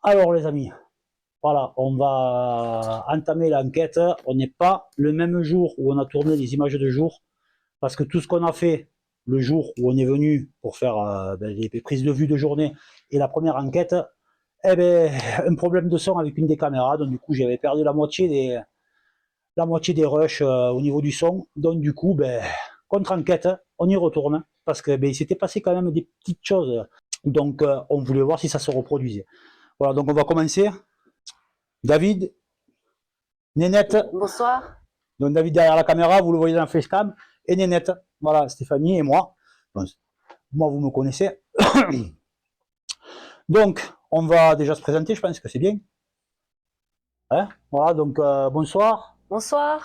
Alors les amis, voilà, on va entamer l'enquête. On n'est pas le même jour où on a tourné les images de jour, parce que tout ce qu'on a fait le jour où on est venu pour faire les prises de vue de journée et la première enquête, eh ben, un problème de son avec une des caméras, donc du coup j'avais perdu la moitié des rushs au niveau du son, donc du coup, contre-enquête, on y retourne, parce que il s'était passé quand même des petites choses, donc on voulait voir si ça se reproduisait. Voilà, donc on va commencer. David, Nénette, Bonsoir. donc David derrière la caméra, vous le voyez dans la facecam, et Nénette, voilà, Stéphanie et moi. Bon, moi, vous me connaissez. Donc, on va déjà se présenter, je pense que c'est bien. Hein, voilà, donc bonsoir. Bonsoir.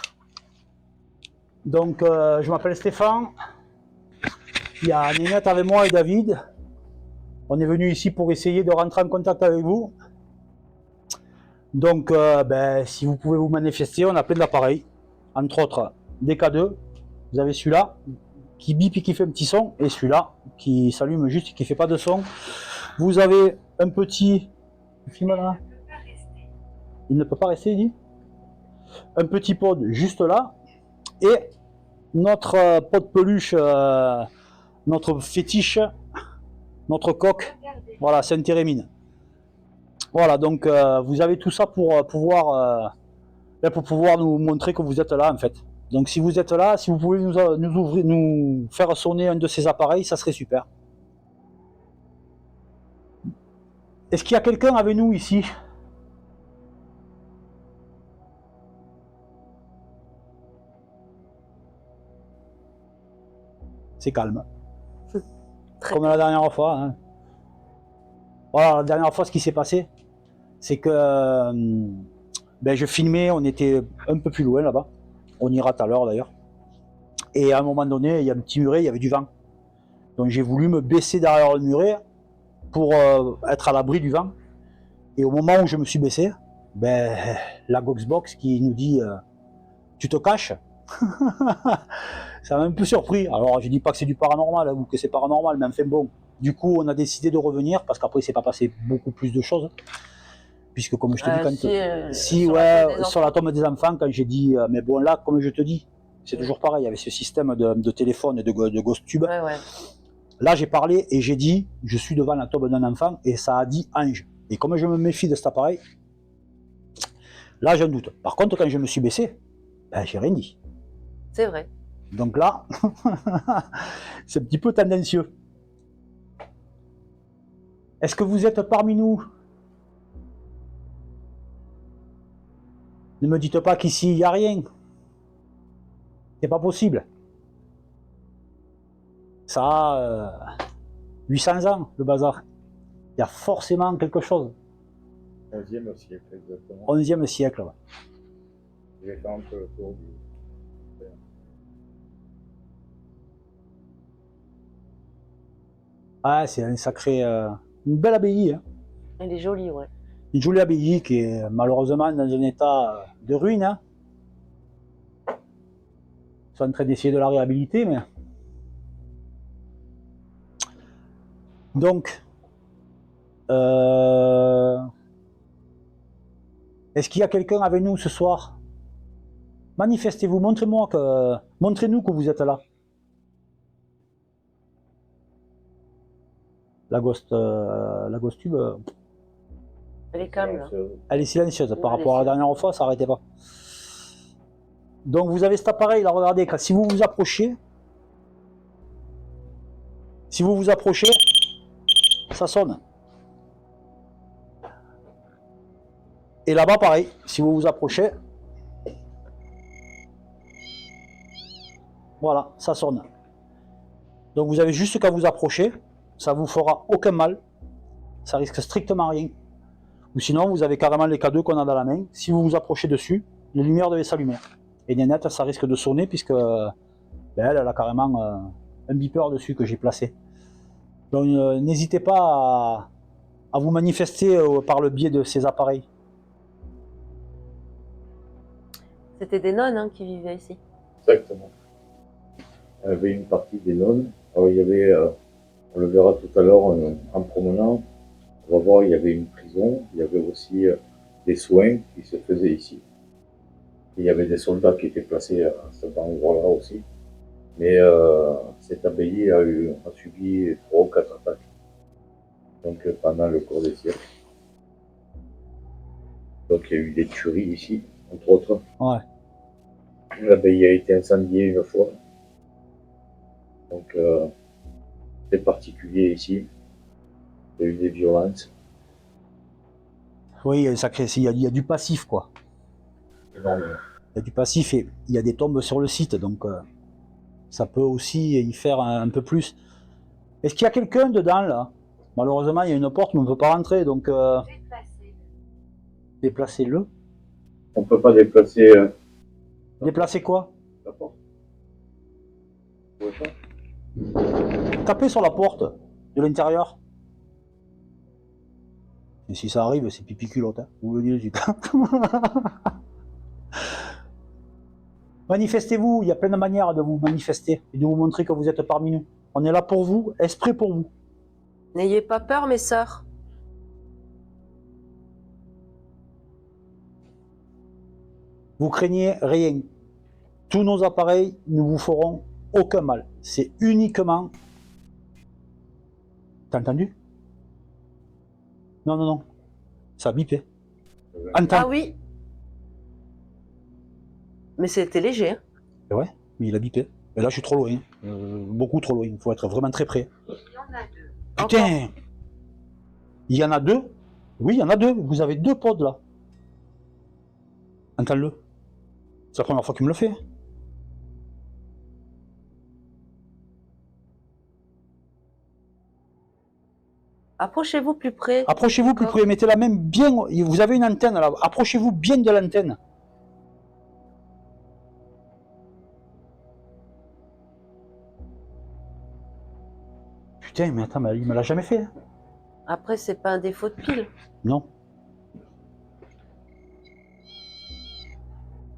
Donc, je m'appelle Stéphane. Il y a Nénette avec moi et David. On est venu ici pour essayer de rentrer en contact avec vous. Donc, si vous pouvez vous manifester, on a plein d'appareils. Entre autres, des K2. Vous avez celui-là qui bip et qui fait un petit son, et celui-là qui s'allume juste et qui fait pas de son. Vous avez un petit film là. Il ne peut pas rester, il dit. Un petit pod juste là, et notre pod peluche, notre fétiche, notre coq. Voilà, c'est un térémine. Voilà, donc vous avez tout ça pour pouvoir nous montrer que vous êtes là en fait. Donc si vous êtes là, si vous pouvez nous faire sonner un de ces appareils, ça serait super. Est-ce qu'il y a quelqu'un avec nous ici? C'est calme. Comme la dernière fois. Hein. Voilà, la dernière fois, ce qui s'est passé, c'est que je filmais, on était un peu plus loin là-bas. On ira tout à l'heure d'ailleurs. Et à un moment donné, il y a un petit muret, il y avait du vent. Donc j'ai voulu me baisser derrière le muret pour être à l'abri du vent. Et au moment où je me suis baissé, la Goxbox qui nous dit tu te caches. Ça m'a un peu surpris. Alors je dis pas que c'est du paranormal ou que c'est paranormal, mais enfin bon. Du coup, on a décidé de revenir parce qu'après, il s'est pas passé beaucoup plus de choses. Puisque comme je te dis, quand sur la tombe des enfants, quand j'ai dit, mais bon là, comme je te dis, c'est toujours pareil avec ce système de téléphone et de ghost tube. Ouais. Là, j'ai parlé et j'ai dit, je suis devant la tombe d'un enfant et ça a dit ange. Et comme je me méfie de cet appareil, là, j'ai un doute. Par contre, quand je me suis baissé, j'ai rien dit. C'est vrai. Donc là, c'est un petit peu tendancieux. Est-ce que vous êtes parmi nous? Ne me dites pas qu'ici, il n'y a rien. C'est pas possible. Ça a 800 ans, le bazar. Il y a forcément quelque chose. 11e siècle, exactement. 11e siècle, ouais. J'ai fait un peu le tour du... Ah, c'est un sacré... une belle abbaye. Hein. Elle est jolie, ouais. Une jolie abbaye qui est malheureusement dans un état de ruine. Hein. Ils sont en train d'essayer de la réhabiliter, mais... Donc... Est-ce qu'il y a quelqu'un avec nous ce soir? Manifestez-vous, montrez-nous que vous êtes là. La Ghost Tube, elle est calme. Là. Elle est silencieuse. Par rapport à la dernière fois, ça n'arrêtait pas. Donc vous avez cet appareil là, regardez, si vous vous approchez, ça sonne. Et là-bas, pareil, si vous vous approchez, voilà, ça sonne. Donc vous avez juste qu'à vous approcher, ça vous fera aucun mal, ça risque strictement rien. Ou sinon, vous avez carrément les K2 qu'on a dans la main. Si vous vous approchez dessus, les lumières devaient s'allumer. Et Nénette, ça risque de sonner puisque elle a carrément un beeper dessus que j'ai placé. Donc n'hésitez pas à vous manifester par le biais de ces appareils. C'était des nonnes qui vivaient ici. Exactement. Il y avait une partie des nonnes. Alors, il y avait, on le verra tout à l'heure en promenant, On va voir, il y avait une prison, il y avait aussi des soins qui se faisaient ici. Il y avait des soldats qui étaient placés à cet endroit-là aussi. Mais cette abbaye a subi 3 ou 4 attaques. Donc pendant le cours des siècles. Donc il y a eu des tueries ici, entre autres. Ouais. L'abbaye a été incendiée une fois. Donc c'est particulier ici. Il y a eu des violences. Oui, il y a du passif, quoi. Énormément. Il y a du passif et il y a des tombes sur le site, donc ça peut aussi y faire un peu plus. Est-ce qu'il y a quelqu'un dedans, là? Malheureusement, il y a une porte, mais on ne peut pas rentrer, donc déplacez-le. On ne peut pas déplacer Déplacez quoi? la porte. Vous pouvez pas. Tapez sur la porte de l'intérieur. Et si ça arrive, c'est pipi culotte, hein. Vous le dites. Manifestez-vous, il y a plein de manières de vous manifester et de vous montrer que vous êtes parmi nous. On est là pour vous, esprit pour vous. N'ayez pas peur, mes sœurs. Vous craignez rien. Tous nos appareils ne vous feront aucun mal. C'est uniquement... T'as entendu? Non, non, non. Ça a bipé. Entends. Ah oui. Mais c'était léger. Hein. Et ouais, mais il a bipé. Et là, je suis trop loin. Beaucoup trop loin. Il faut être vraiment très près. Il y en a 2. Putain! Encore. Il y en a 2? Oui, il y en a 2. Vous avez 2 pods là. Entends-le. C'est la première fois qu'il me le fait. Approchez-vous plus près. Approchez-vous plus près. Mettez la main bien. Vous avez une antenne là. Approchez-vous bien de l'antenne. Putain, mais attends, mais il me l'a jamais fait. Hein. Après, c'est pas un défaut de pile. Non.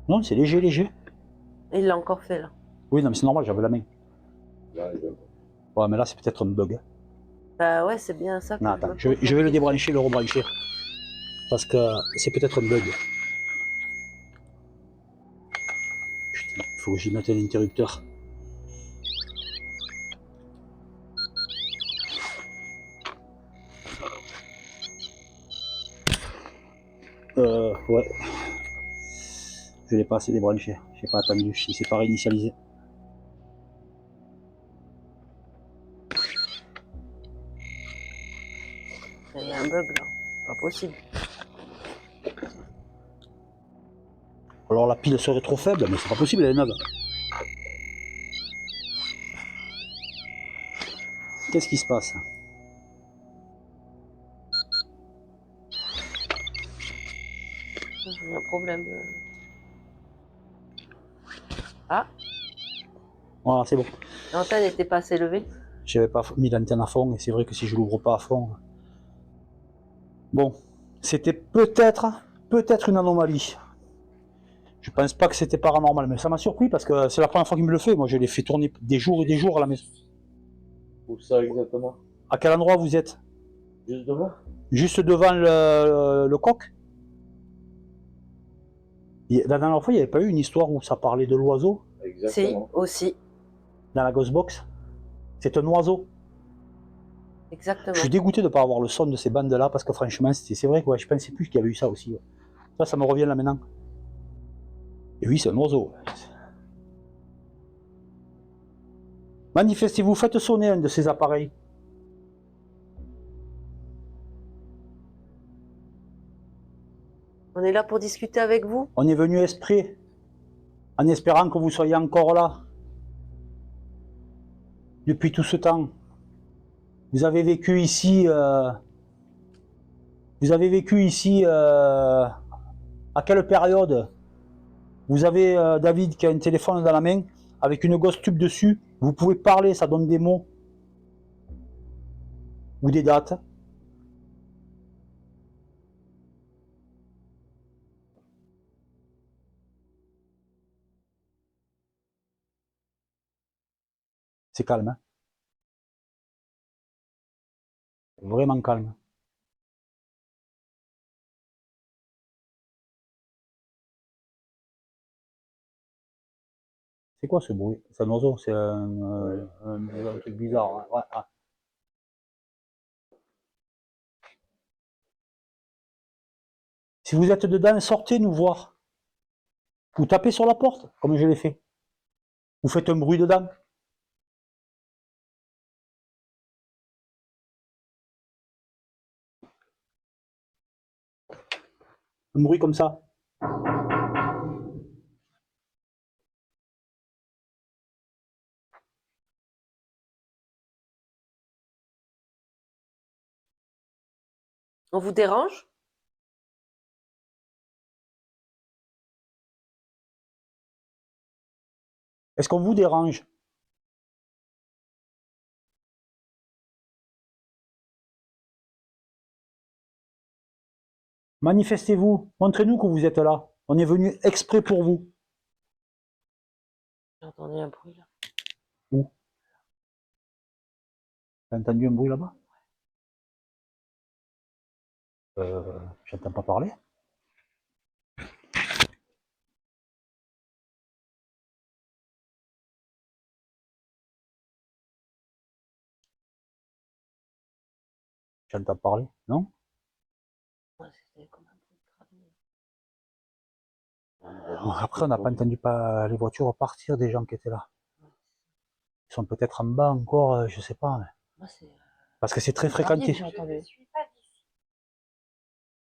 Non, c'est léger, léger. Il l'a encore fait là. Oui, non, mais c'est normal, j'avais la main. Là, Ouais, mais là, c'est peut-être un bug. Hein. Bah ouais, c'est bien ça. Que Non, attends, je vais le débrancher, le rebrancher. Parce que c'est peut-être un bug. Putain, il faut que j'y mette un interrupteur. Ouais. Je l'ai pas assez débranché. J'ai pas attendu, il s'est pas réinitialisé. Il y a un bug là. Pas possible. Alors la pile serait trop faible, mais c'est pas possible, elle est neuve. Qu'est-ce qui se passe? Il y a un problème. Ah, Voilà, c'est bon. l'antenne n'était pas assez levée. J'avais pas mis l'antenne à fond, et c'est vrai que si je l'ouvre pas à fond... Bon, c'était peut-être une anomalie. Je pense pas que c'était paranormal, mais ça m'a surpris parce que c'est la première fois qu'il me le fait. Moi, je l'ai fait tourner des jours et des jours à la maison. où ça exactement? À quel endroit vous êtes? Juste devant? Juste devant le coq? La dernière fois, il n'y avait pas eu une histoire où ça parlait de l'oiseau Exactement. Si, aussi. dans la Ghost Box? C'est un oiseau. Exactement. Je suis dégoûté de ne pas avoir le son de ces bandes-là parce que franchement, c'est vrai que ouais, je pensais plus qu'il y avait eu ça aussi. Ouais. Ça me revient là maintenant. Et oui, c'est un oiseau. Manifestez-vous, faites sonner un de ces appareils. On est là pour discuter avec vous. On est venu esprit, en espérant que vous soyez encore là. Depuis tout ce temps. Vous avez vécu ici... à quelle période? Vous avez David qui a un téléphone dans la main avec une gosse tube dessus. Vous pouvez parler, ça donne des mots. Ou des dates. C'est calme. Hein, vraiment calme. C'est quoi ce bruit? C'est un oiseau, c'est un truc bizarre. Hein. Ouais, ah. Si vous êtes dedans, sortez nous voir. Vous tapez sur la porte, comme je l'ai fait. Vous faites un bruit dedans. Un bruit comme ça. On vous dérange? Est-ce qu'on vous dérange? Manifestez-vous, montrez-nous que vous êtes là. On est venu exprès pour vous. J'ai entendu un bruit là. Où? T'as entendu un bruit là-bas? J'entends pas parler. J'entends parler, non? Ouais, c'était comme un bruit de cravate. Après, on n'a pas entendu les voitures partir des gens qui étaient là. Ils sont peut-être en bas encore, je sais pas. Moi, c'est. Parce que c'est très J'ai fréquenté. entendu.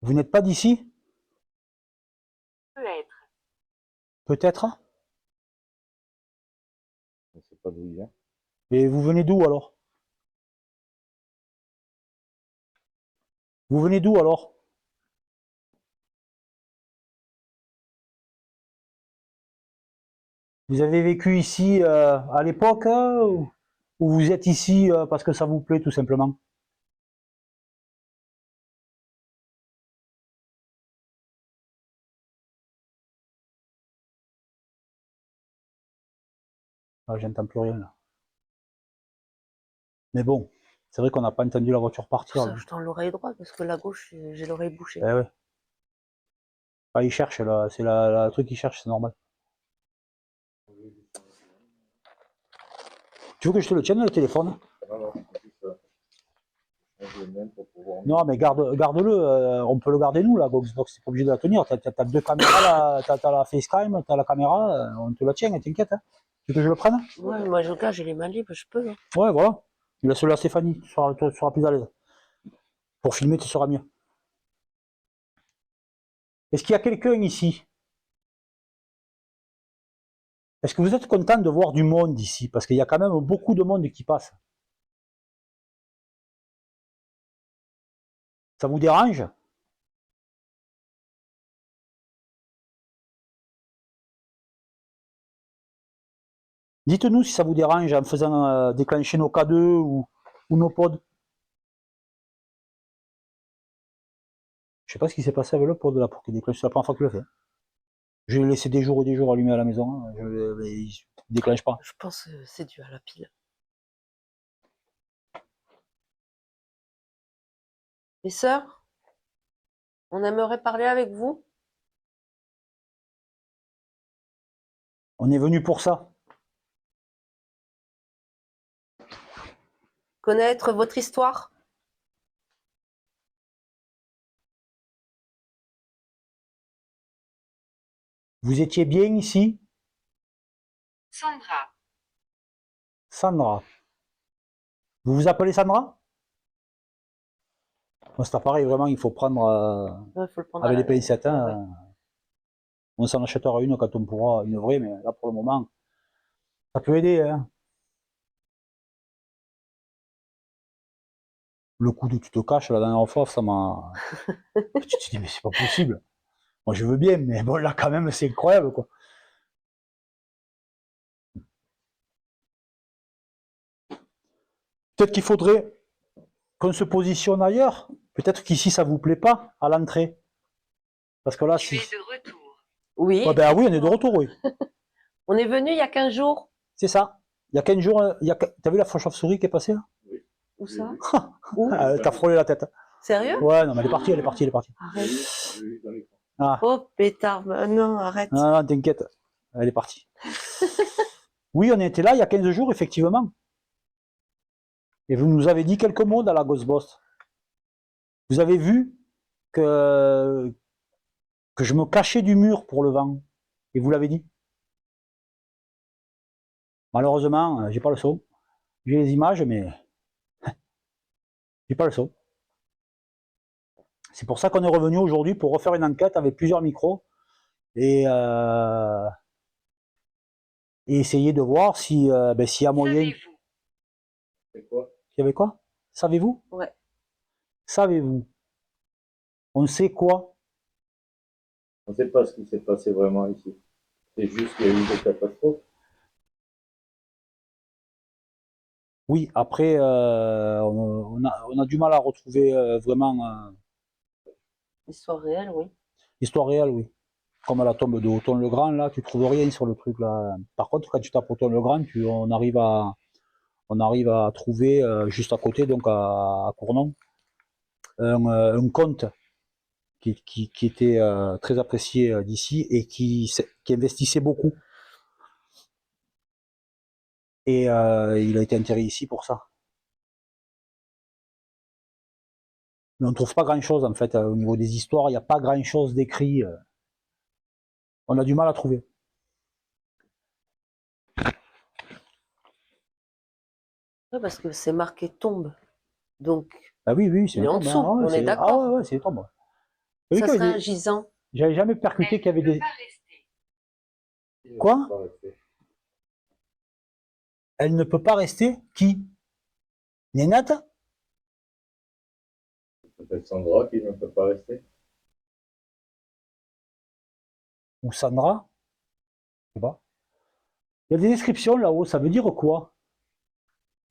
Vous n'êtes pas d'ici? Peut-être. Peut-être. Je ne sais pas d'où il vient. Mais vous venez d'où alors? Vous venez d'où alors? Vous avez vécu ici à l'époque ou vous êtes ici parce que ça vous plaît tout simplement? Ah, j'entends plus rien là. Mais bon, c'est vrai qu'on n'a pas entendu la voiture partir. Ça, Là. je tends l'oreille droite parce que la gauche, j'ai l'oreille bouchée. Eh ouais. Ah, il cherche là, c'est la truc qu'il cherche, c'est normal. Tu veux que je te le tienne le téléphone? Non, je le mets pour pouvoir... Non, mais garde-le, on peut le garder nous, la Goxbox, t'es pas obligé de la tenir. T'as deux caméras, là, t'as la FaceTime, t'as la caméra, on te la tient, t'inquiète. Hein. Tu veux que je le prenne? Ouais, moi, je regarde, j'ai les mains libres, je peux. Hein. Ouais, voilà. Laisse-le à Stéphanie, tu seras plus à l'aise. Pour filmer, tu seras mieux. Est-ce qu'il y a quelqu'un ici? Est-ce que vous êtes content de voir du monde ici? Parce qu'il y a quand même beaucoup de monde qui passe. Ça vous dérange? Dites-nous si ça vous dérange en faisant déclencher nos K2 ou nos pods. Je sais pas ce qui s'est passé avec le pod là pour qu'il déclenche. C'est la première fois que je le fais. Je l'ai laissé des jours et des jours allumé à la maison. Il ne déclenche pas. Je pense que c'est dû à la pile. Les sœurs, on aimerait parler avec vous. On est venu pour ça. Connaître votre histoire. Vous étiez bien ici? Sandra. Sandra. Vous vous appelez Sandra? Bon, c'est pareil, vraiment, il faut prendre Ouais, faut le prendre avec à les pincettes. Hein, ouais. On s'en achètera une quand on pourra, une vraie, mais là pour le moment, ça peut aider. Hein. Le coup de tu te caches la dernière fois, ça m'a. Tu te dis, mais c'est pas possible. Moi je veux bien, mais bon, là quand même, c'est incroyable quoi. Peut-être qu'il faudrait qu'on se positionne ailleurs. Peut-être qu'ici ça vous plaît pas à l'entrée. Parce que là, Tu es de retour. Oui. Ouais, ben oui, on est de retour, oui. On est venu il y a 15 jours. C'est ça. Il y a 15 jours, t'as vu la chauve-souris qui est passée là? Où ça? Où? T'as frôlé la tête. Sérieux? Ouais, non, mais elle est partie, elle est partie, elle est partie. Arrête. Ah. Oh pétard, non, arrête. Non, non, t'inquiète. Elle est partie. Oui, on était là il y a 15 jours, effectivement. Et vous nous avez dit quelques mots dans la Ghostboss. Vous avez vu que je me cachais du mur pour le vent. Et vous l'avez dit. Malheureusement, j'ai pas le son. J'ai les images, mais j'ai pas le son. C'est pour ça qu'on est revenu aujourd'hui pour refaire une enquête avec plusieurs micros et essayer de voir si s'il y a moyen. Savez-vous? C'est quoi? Il y avait quoi? Savez-vous? Ouais. Savez-vous? On sait quoi? On ne sait pas ce qui s'est passé vraiment ici. C'est juste qu'il y a eu des catastrophes. Oui, après, on a du mal à retrouver vraiment Histoire réelle, oui. l'histoire réelle, oui. Comme à la tombe de Othon-le-Grand, là, tu trouves rien sur le truc, là. Par contre, quand tu tapes Othon-le-Grand, on arrive à trouver juste à côté, donc à Cournon, un conte qui était très apprécié d'ici et qui investissait beaucoup. Et il a été enterré ici pour ça. Mais on ne trouve pas grand-chose, en fait, au niveau des histoires, il n'y a pas grand-chose d'écrit. On a du mal à trouver. Ouais, parce que c'est marqué tombe. Donc, Ah oui, oui, c'est il est une en tombe. dessous, Hein, ouais, on est ah d'accord. ouais, ouais, c'est une tombe. Vous Ça avez vu qu'il y serait avait un gisant. J'avais jamais percuté qu'il y avait des. Quoi? Elle ne peut pas rester? Qui? Nénate? Peut-être Sandra qui ne peut pas rester. Ou Sandra? Je sais pas. Il y a des descriptions là-haut, ça veut dire quoi?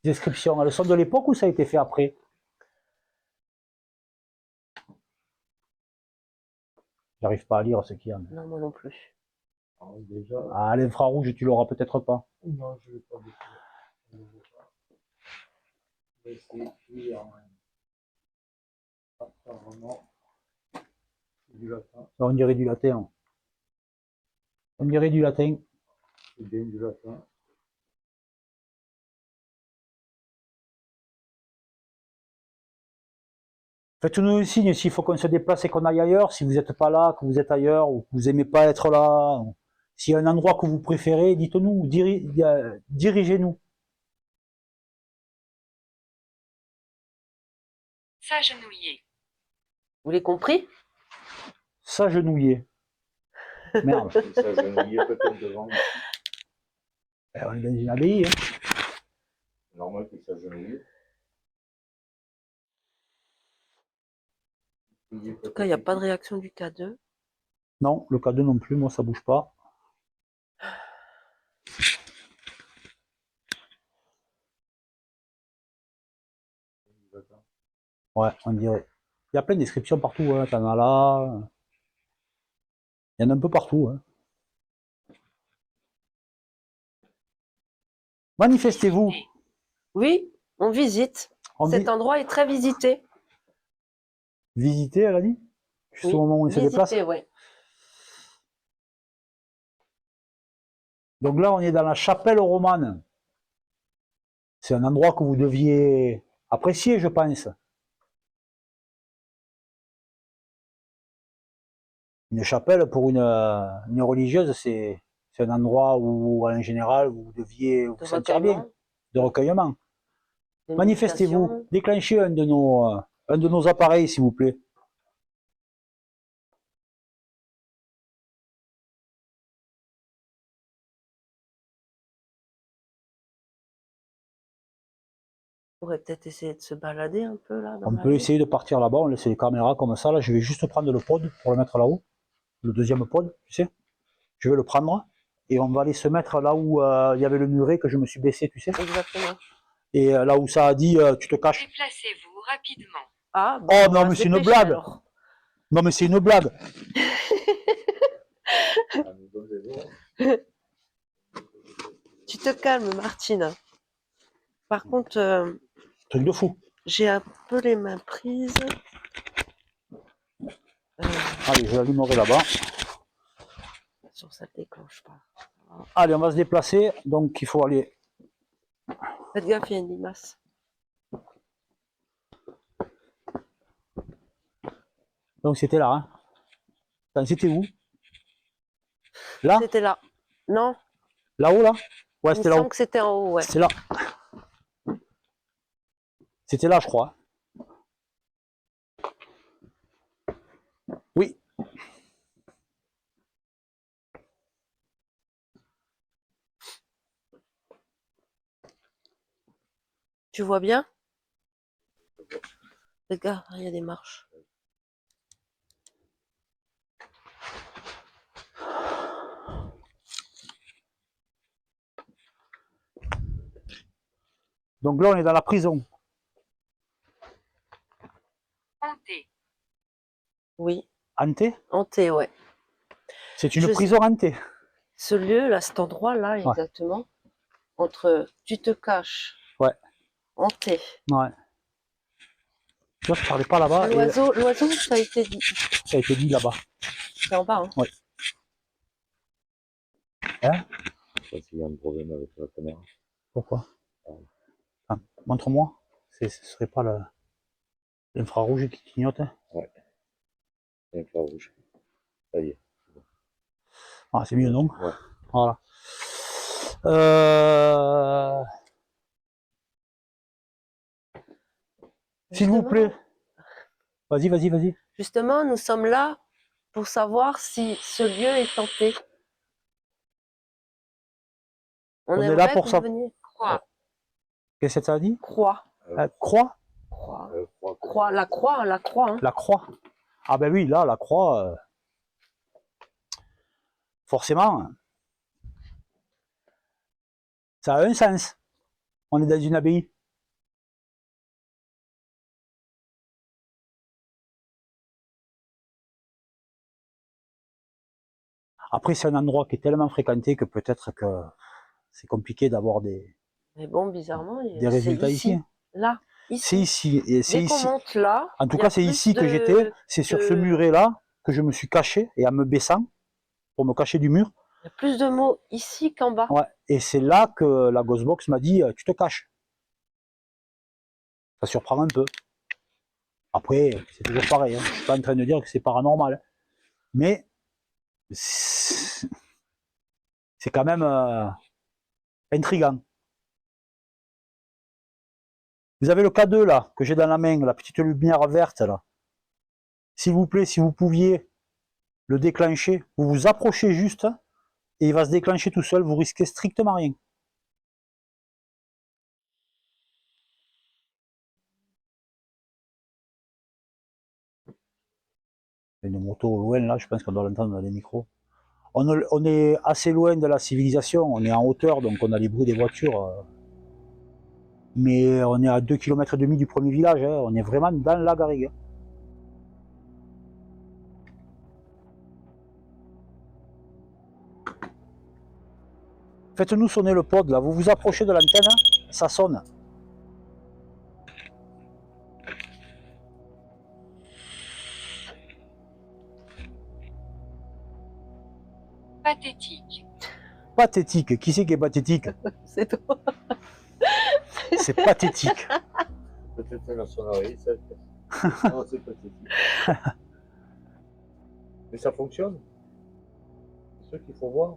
Descriptions, elles sont de l'époque ou ça a été fait après? J'arrive pas à lire ce qu'il y a. Non, moi non plus. Alors, déjà, Ah, l'infrarouge, tu l'auras peut-être pas. non, je ne vais pas décrire. Mais c'est écrit en apparemment du latin. On dirait du latin. On dirait du latin. C'est bien du latin. Faites-nous un signe s'il faut qu'on se déplace et qu'on aille ailleurs, si vous n'êtes pas là, que vous êtes ailleurs, ou que vous n'aimez pas être là. S'il y a un endroit que vous préférez, dites-nous, dirigez-nous. S'agenouiller. Vous l'avez compris? S'agenouiller. Merde. Il s'agenouillait peut-être devant. On est dans une abbaye. Hein. C'est normal qu'il s'agenouille. En tout cas, il n'y a pas de réaction du K2. Non, le K2 non plus, moi ça bouge pas. Ouais, on dirait. Il y a plein de descriptions partout, hein. T'en as là. Il y en a un peu partout. Hein. Manifestez-vous. Oui, on visite. Cet endroit est très visité. Visiter, elle a dit? Juste Oui, au moment où il se déplace. ouais. Donc là, on est dans la chapelle romane. C'est un endroit que vous deviez apprécier, je pense. Une chapelle, pour une religieuse, c'est un endroit où, en général, vous deviez vous sentir bien, de recueillement. Manifestez-vous, déclenchez un de nos appareils, s'il vous plaît. On pourrait peut-être essayer de se balader un peu là. On peut essayer de partir là-bas, on laisse les caméras comme ça. Là, je vais juste prendre le pod pour le mettre là-haut. Le deuxième pod, tu sais. Je vais le prendre et on va aller se mettre là où il y avait le muret que je me suis baissé, tu sais. Exactement. Et là où ça a dit tu te caches. Déplacez-vous rapidement. Ah, bon, oh non, mais c'est une blague. Alors. Non, mais c'est une blague. Tu te calmes, Martine. Par contre, Truc de fou. j'ai un peu les mains prises. Allez, je l'allumerai là-bas. Sur ça ne déclenche pas. Allez, on va se déplacer. Donc, il faut aller. Faites gaffe, il y a une limace. Donc, c'était là. Hein. Attends, c'était où? Là? C'était là. Non, Là-haut, là? Ouais, il me c'était là-haut. semble que c'était en haut, ouais. C'était là. C'était là, je crois. Oui. Tu vois bien? Faites gaffe, il y a des marches. Donc là, on est dans la prison. Hanté. Oui, Hantée? hanté, ouais. C'est une Je- prison hantée. Ce lieu, là, cet endroit-là, Ouais. exactement, entre tu te caches, Ouais. hanté. Ouais. Tu vois, je parlais pas là-bas et L'oiseau, ça a été dit. ça a été dit là-bas. C'est en bas, hein. Ouais. Hein? Je sais pas s'il y a un problème avec la caméra. Pourquoi? Enfin, montre-moi. Ce serait pas l'infrarouge qui clignote. Hein. Ouais. Infrarouge. Ça y est. Ah, c'est mieux, non? Ouais. Voilà. Euh... S'il vous Justement- plaît. Vas-y, vas-y, vas-y. Justement, nous sommes là pour savoir si ce lieu est hanté. On est aimerait là pour que ça. vous veniez. Croix. Qu'est-ce que ça a dit? Croix. Croix? Croix. Croix. La croix, hein. La croix. Ah ben oui, là, la croix, forcément, ça a un sens. On est dans une abbaye. Après, c'est un endroit qui est tellement fréquenté que peut-être que c'est compliqué d'avoir des Mais bon, bizarrement, des c'est résultats ici. Là, C'est ici. ici. Et c'est Dès qu'on ici. monte là, En tout il y cas, a c'est plus ici que de- j'étais. C'est sur ce muret-là que je me suis caché et en me baissant pour me cacher du mur. Il y a plus de mots ici qu'en bas. Ouais. Et c'est là que la Ghostbox m'a dit tu te caches. Ça surprend un peu. Après, c'est toujours pareil. Hein. Je suis pas en train de dire que c'est paranormal. Mais c'est quand même intriguant. Vous avez le K2 là, que j'ai dans la main, la petite lumière verte là. S'il vous plaît, si vous pouviez le déclencher, vous vous approchez juste et il va se déclencher tout seul, vous risquez strictement rien. Il y a une moto au loin là, je pense qu'on doit l'entendre dans les micros. On est assez loin de la civilisation, on est en hauteur, donc on a les bruits des voitures. Mais on est à 2,5 km du premier village, hein. On est vraiment dans la garrigue. Faites-nous sonner le pod là, vous vous approchez de l'antenne, ça sonne. Pathétique. Pathétique, qui c'est qui est pathétique? C'est toi. C'est pathétique. Peut-être la sonnerie, ça. Non, c'est pathétique. Mais ça fonctionne. C'est ce qu'il faut voir.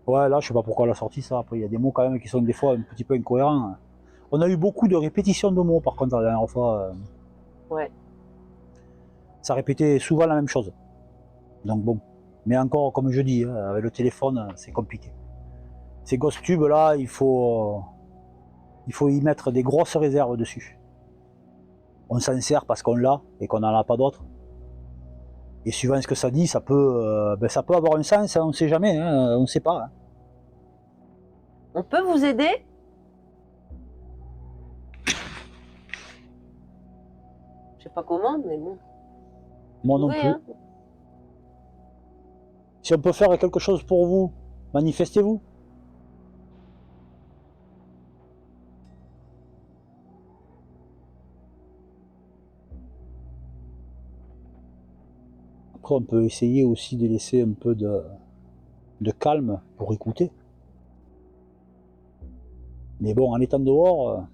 Ouais, là, je sais pas pourquoi elle a sorti ça. Après, il y a des mots quand même qui sont des fois un petit peu incohérents. On a eu beaucoup de répétitions de mots, par contre, la dernière fois. Ouais. Ça répétait souvent la même chose. Donc bon. Mais encore, comme je dis, avec le téléphone, c'est compliqué. Ces Ghost Tubes là, il faut y mettre des grosses réserves dessus. On s'en sert parce qu'on l'a et qu'on n'en a pas d'autres. Et suivant ce que ça dit, ça peut avoir un sens, hein, on ne sait jamais, hein, on ne sait pas. Hein. On peut vous aider? Je sais pas comment, mais bon. Moi non Oui, plus. hein. Si on peut faire quelque chose pour vous, manifestez-vous. Après, après, on peut essayer aussi de laisser un peu de calme pour écouter. Mais bon, en étant dehors,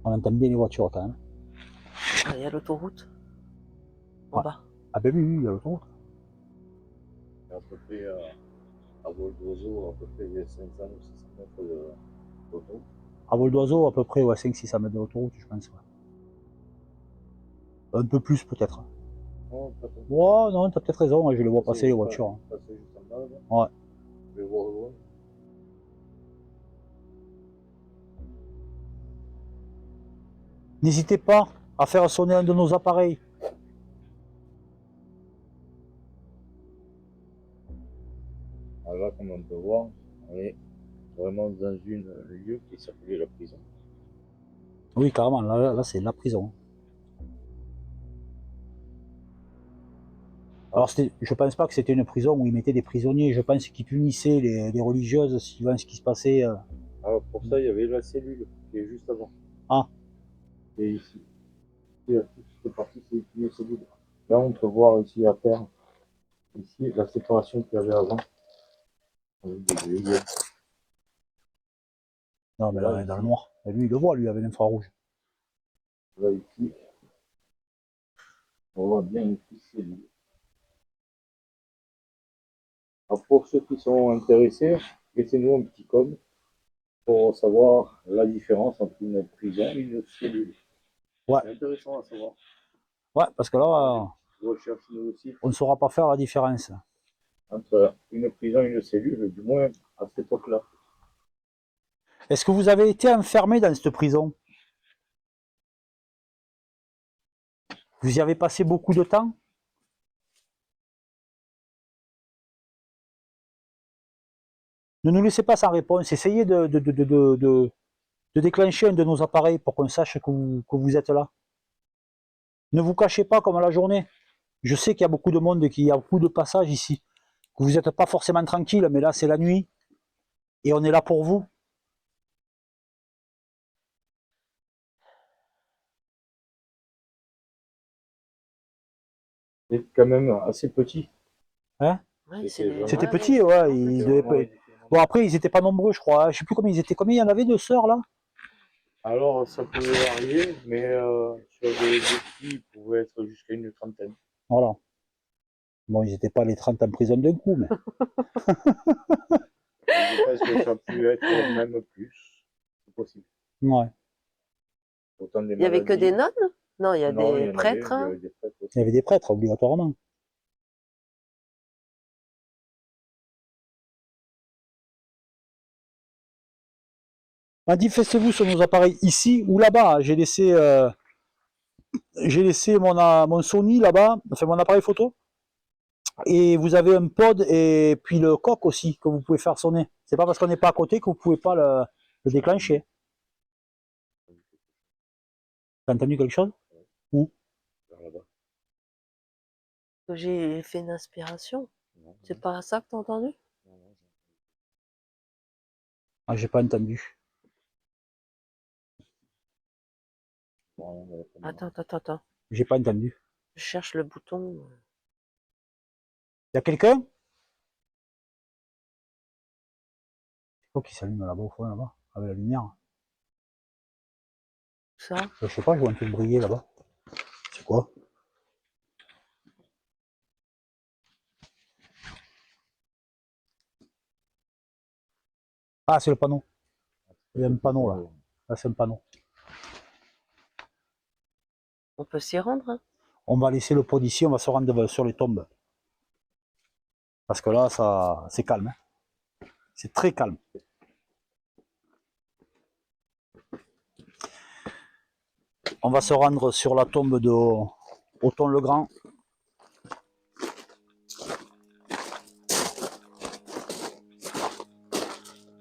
on entend bien les voitures quand même. Ah, il y a l'autoroute. En Ouais. bas. Ah ben oui, il y a l'autoroute. À peu près à vol d'oiseau, à peu près 500 ou 600 mètres d'auto. À vol d'oiseau, à peu près ouais, 500-600 mètres de l'autoroute, je pense. Ouais. Un peu plus peut-être. Non, pas tant. Ouais, non, t'as peut-être raison, je les vois passer les voitures. Hein. Passer juste en bas, là. Ouais. Je vais voir loin. N'hésitez pas à faire sonner un de nos appareils. Alors là, comme on peut voir, on est vraiment dans un lieu qui s'appelait la prison. Oui, carrément, là c'est la prison. Alors, je pense pas que c'était une prison où ils mettaient des prisonniers, je pense qu'ils punissaient les religieuses suivant ce qui se passait. Alors pour ça, il y avait la cellule qui est juste avant. Ah. Et ici. Et cette partie, c'est une cellule. Là, on peut voir ici à terre, ici, la séparation qu'il y avait avant. Avec des grilles. Non, mais Là, là, dans le ici. noir. Et lui, il le voit, lui, avec l'infrarouge. Là, ici, on voit bien ici cellule. Alors pour ceux qui sont intéressés, laissez-nous un petit com pour savoir la différence entre une prison et une cellule. Ouais. C'est intéressant à savoir. Ouais, parce que là, Je recherche nous aussi on ne saura pas faire la différence. entre une prison et une cellule, du moins à cette époque-là. Est-ce que vous avez été enfermé dans cette prison? Vous y avez passé beaucoup de temps? Ne nous laissez pas sans réponse. Essayez de déclencher un de nos appareils pour qu'on sache que vous êtes là. Ne vous cachez pas comme à la journée. Je sais qu'il y a beaucoup de monde, qu'il y a beaucoup de passages ici. Que vous n'êtes pas forcément tranquille, mais là c'est la nuit. Et on est là pour vous. C'est quand même assez petit. Hein? Ouais, C'était ouais, petit, ouais. ouais. Ils devaient pas... Bon, après, ils n'étaient pas nombreux, je crois. Je sais plus combien ils étaient. Combien il y en avait de sœurs, là? Alors, ça pouvait varier, mais sur des petits, il pouvait être jusqu'à une trentaine. Voilà. Bon, ils n'étaient pas les 30 en prison d'un coup, mais... Je pense que ça a pu être même plus. C'est possible. Ouais. Autant des Il y avait que maladies. des nonnes? Non, il y a Non, il des y en prêtres. avait, il y Hein. avait des prêtres aussi. Il y avait des prêtres, obligatoirement. Manifestez-vous sur nos appareils ici ou là-bas. J'ai laissé mon Sony là-bas, enfin mon appareil photo. Et vous avez un pod et puis le coq aussi que vous pouvez faire sonner. C'est pas parce qu'on n'est pas à côté que vous pouvez pas le déclencher. T'as entendu quelque chose? Où? Vers là-bas. Que j'ai fait une inspiration. Non, C'est pas ça que t'as entendu? non, non, Ah, j'ai pas entendu. non, non, non. Attends. J'ai pas entendu. Je cherche le bouton. Y a quelqu'un? C'est quoi qui s'allume là-bas au fond là-bas? Avec la lumière. Ça. Je sais pas, je vois un truc briller là-bas. C'est quoi? Ah, c'est le panneau. Il y a un panneau là. Là, c'est un panneau. On peut s'y rendre. Hein. On va laisser le pod ici, on va se rendre sur les tombes. Parce que là, ça, c'est calme. Hein. C'est très calme. On va se rendre sur la tombe de Othon-le-Grand.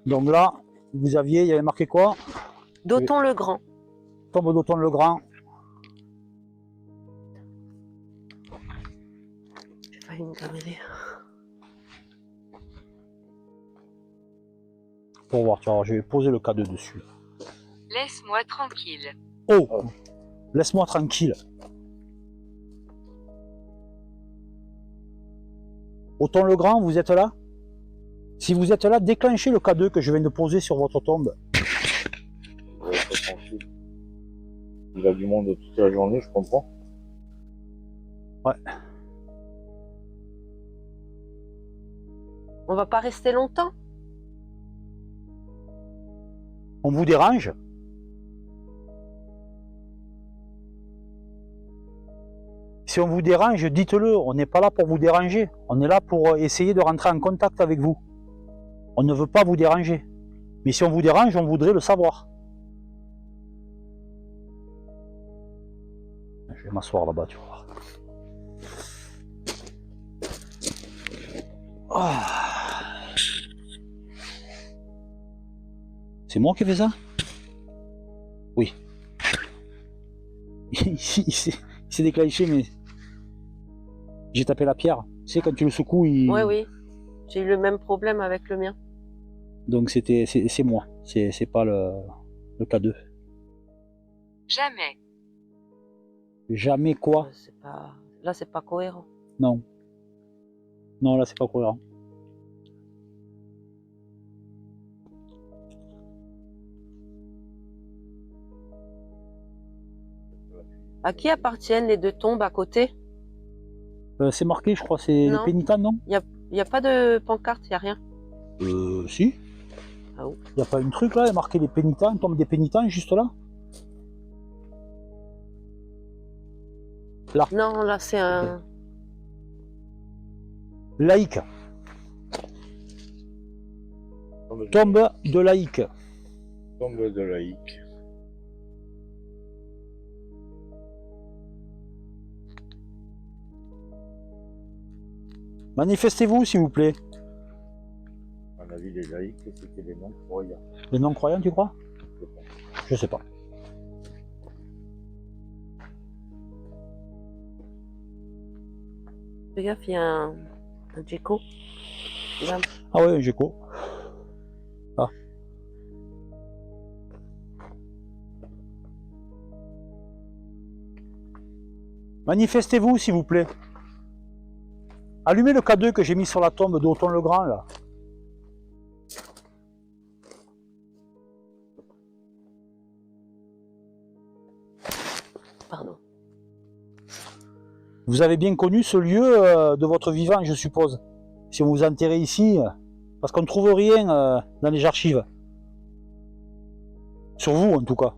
Donc là, vous aviez, il y avait marqué quoi? D'Othon le Grand. Tombe d'Othon-le-Grand. J'ai failli me terminer. Pour voir, tu vois, je vais poser le K2 dessus. Laisse-moi tranquille. Oh, laisse-moi tranquille. Auton-le-Grand, vous êtes là? Si vous êtes là, déclenchez le K2 que je viens de poser sur votre tombe. Ouais, pas tranquille. Il a du monde toute la journée, je comprends. Ouais. On va pas rester longtemps. On vous dérange? Si on vous dérange, dites-le. On n'est pas là pour vous déranger. On est là pour essayer de rentrer en contact avec vous. On ne veut pas vous déranger. Mais si on vous dérange, on voudrait le savoir. Je vais m'asseoir là-bas, tu vois. Ah. C'est moi qui ai fait ça? Oui. Il s'est déclenché, mais j'ai tapé la pierre. Tu sais, quand tu le secoues, il... Oui, oui. J'ai eu le même problème avec le mien. Donc c'est moi. C'est pas le K2. Jamais. Jamais quoi? C'est pas... Là, c'est pas cohérent. Non. Non, là, c'est pas cohérent. À qui appartiennent les deux tombes à côté? C'est marqué, je crois, c'est les Non. pénitents, non? Il n'y a pas de pancarte, il n'y a rien. Si. Ah oui. Il n'y a pas un truc là, il y a marqué les pénitents, tombe des pénitents, juste là? Là. Non, là, c'est un... Laïque. Tombe de laïque. Tombe de laïque. Manifestez-vous, s'il vous plaît. À mon avis, les laïcs, c'était les non-croyants. Les non-croyants, tu crois? Je sais pas. Fais gaffe, il y a un gecko. Là. Ah ouais, un gecko. Ah. Manifestez-vous, s'il vous plaît. Allumez le K2 que j'ai mis sur la tombe d'Auton-le-Grand, là. Pardon. Vous avez bien connu ce lieu de votre vivant, je suppose. Si on vous enterrait ici, parce qu'on ne trouve rien dans les archives. Sur vous, en tout cas.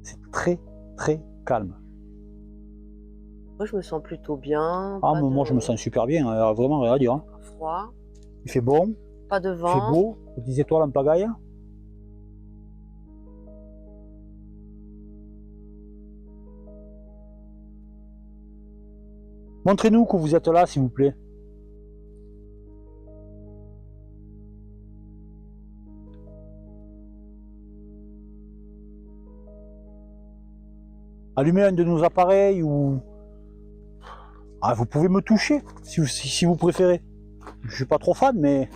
C'est très, très calme. Moi, je me sens plutôt bien. Ah, pas mais de moi, je me sens super bien, vraiment rien à dire. Hein. froid, Il fait bon, pas de il fait vent. beau, petites étoiles en pagaille. Montrez-nous que vous êtes là, s'il vous plaît. Allumez un de nos appareils ou... Ah, vous pouvez me toucher, si vous préférez. Je suis pas trop fan, mais...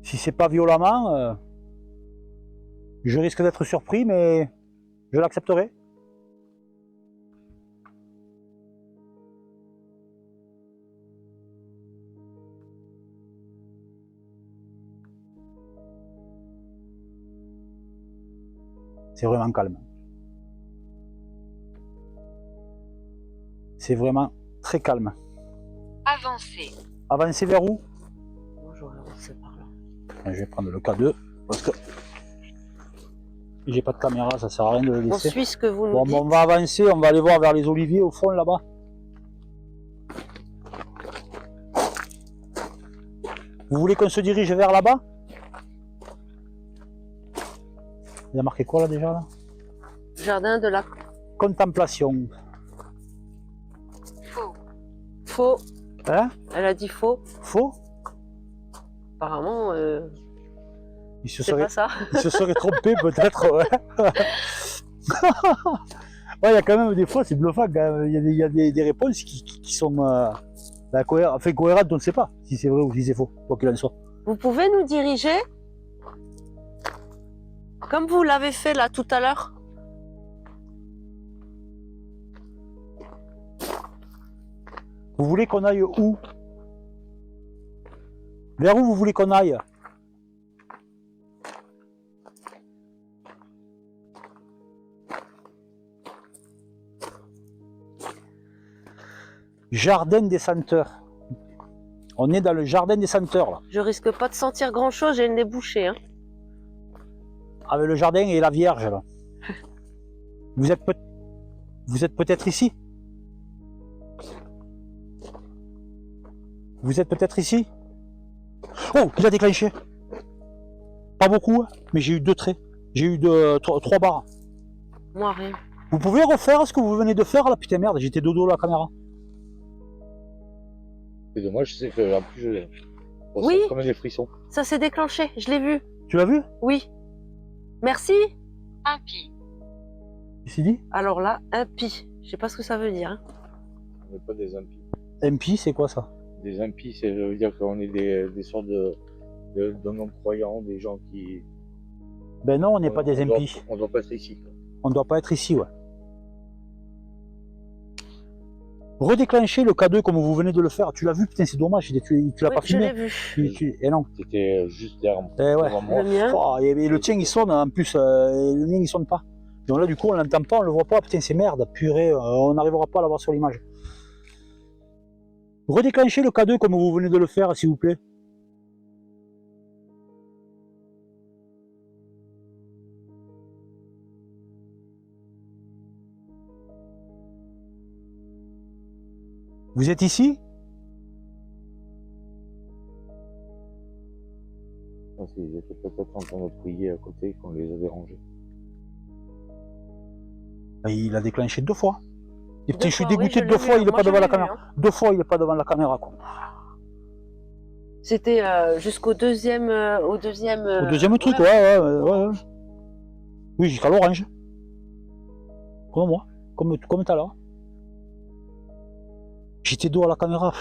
Si c'est pas violemment, je risque d'être surpris, mais je l'accepterai. C'est vraiment calme. C'est vraiment très calme. Avancez. Avancez vers où? Moi, j'aurais avancé par là. Je vais prendre le K2 parce que j'ai pas de caméra, ça sert à rien de le On laisser. suit ce que vous nous Bon, dites. on va avancer, on va aller voir vers les oliviers au fond là-bas. Vous voulez qu'on se dirige vers là-bas? Il y a marqué quoi là déjà là? Jardin de la... Contemplation. Faux. Faux. Hein? Elle a dit faux. Faux? Apparemment, Il se c'est serait, pas ça. il se serait trompé peut-être, ouais. Ouais, il y a quand même des fois, c'est bluffant, quand même. Il y a des réponses qui sont cohérentes, on ne sait pas si c'est vrai ou si c'est faux, quoi qu'il en soit. Vous pouvez nous diriger comme vous l'avez fait là tout à l'heure? Vous voulez qu'on aille où? Vers où vous voulez qu'on aille? Jardin des senteurs. On est dans le jardin des senteurs, là. Je risque pas de sentir grand chose, j'ai le nez bouché. Hein. Avec le jardin et la Vierge, là. Vous êtes peut-être ici? Vous êtes peut-être ici? Oh, il a déclenché. Pas beaucoup, hein, mais j'ai eu 2 traits. J'ai eu 3 barres. Moi rien. Vous pouvez refaire ce que vous venez de faire là? Putain merde, j'étais dodo à la caméra. C'est dommage, c'est que en plus je ressens Oui. comme des frissons. Ça s'est déclenché, je l'ai vu. Tu l'as vu? Oui. Merci. Impie. Ici dit? Alors là, impie. Je sais pas ce que ça veut dire. Hein. On n'est pas des impies. MP, c'est quoi ça? Des impies, ça veut dire qu'on est des sortes de non-croyants, des gens qui... Ben non, on n'est pas des MP. On doit pas être ici. On ne doit pas être ici, ouais. Redéclenchez le K2 comme vous venez de le faire. Tu l'as vu? Putain, c'est dommage, tu l'as Oui, pas je l'ai filmé. vu. Eh non. C'était juste derrière Eh ouais. devant moi. Le mien. Oh, et le tien il sonne en plus, et le mien il sonne pas. Donc là du coup on l'entend pas, on le voit pas, putain c'est merde, purée, on n'arrivera pas à l'avoir sur l'image. Redéclenchez le K2 comme vous venez de le faire s'il vous plaît. Vous êtes ici? Parce qu'ils étaient peut-être en train de prier à côté qu'on les a dérangés. Il a déclenché 2 fois. Et putain, je suis fois, oui, dégoûté je de l'ai 2 fois, vu, il est moi, pas je devant la l'ai vu, caméra. hein. 2 fois, il est pas devant la caméra, quoi. C'était jusqu'au deuxième. Au deuxième, Au deuxième truc, ouais. Oui, jusqu'à l'orange. Comme moi, comme tout à l'heure. J'étais dos à la caméra.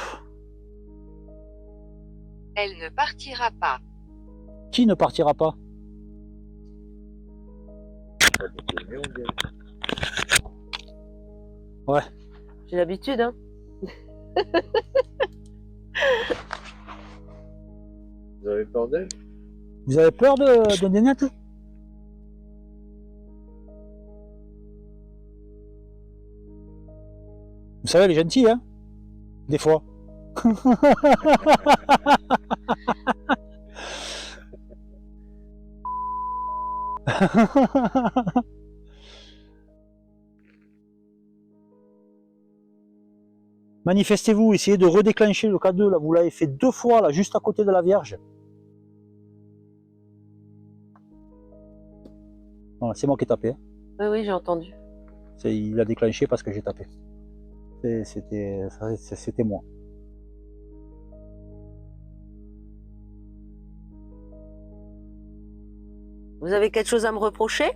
Elle ne partira pas. Qui ne partira pas? Ouais. J'ai l'habitude, hein. Vous avez peur d'elle? Vous avez peur de Nénette? Vous savez, elle est gentille, hein? Des fois. Manifestez-vous, essayez de redéclencher le K2, là, vous l'avez fait 2 fois, là, juste à côté de la Vierge. Voilà, c'est moi qui ai tapé. Hein. Oui, oui, j'ai entendu. Il a déclenché parce que j'ai tapé. C'était moi. Vous avez quelque chose à me reprocher?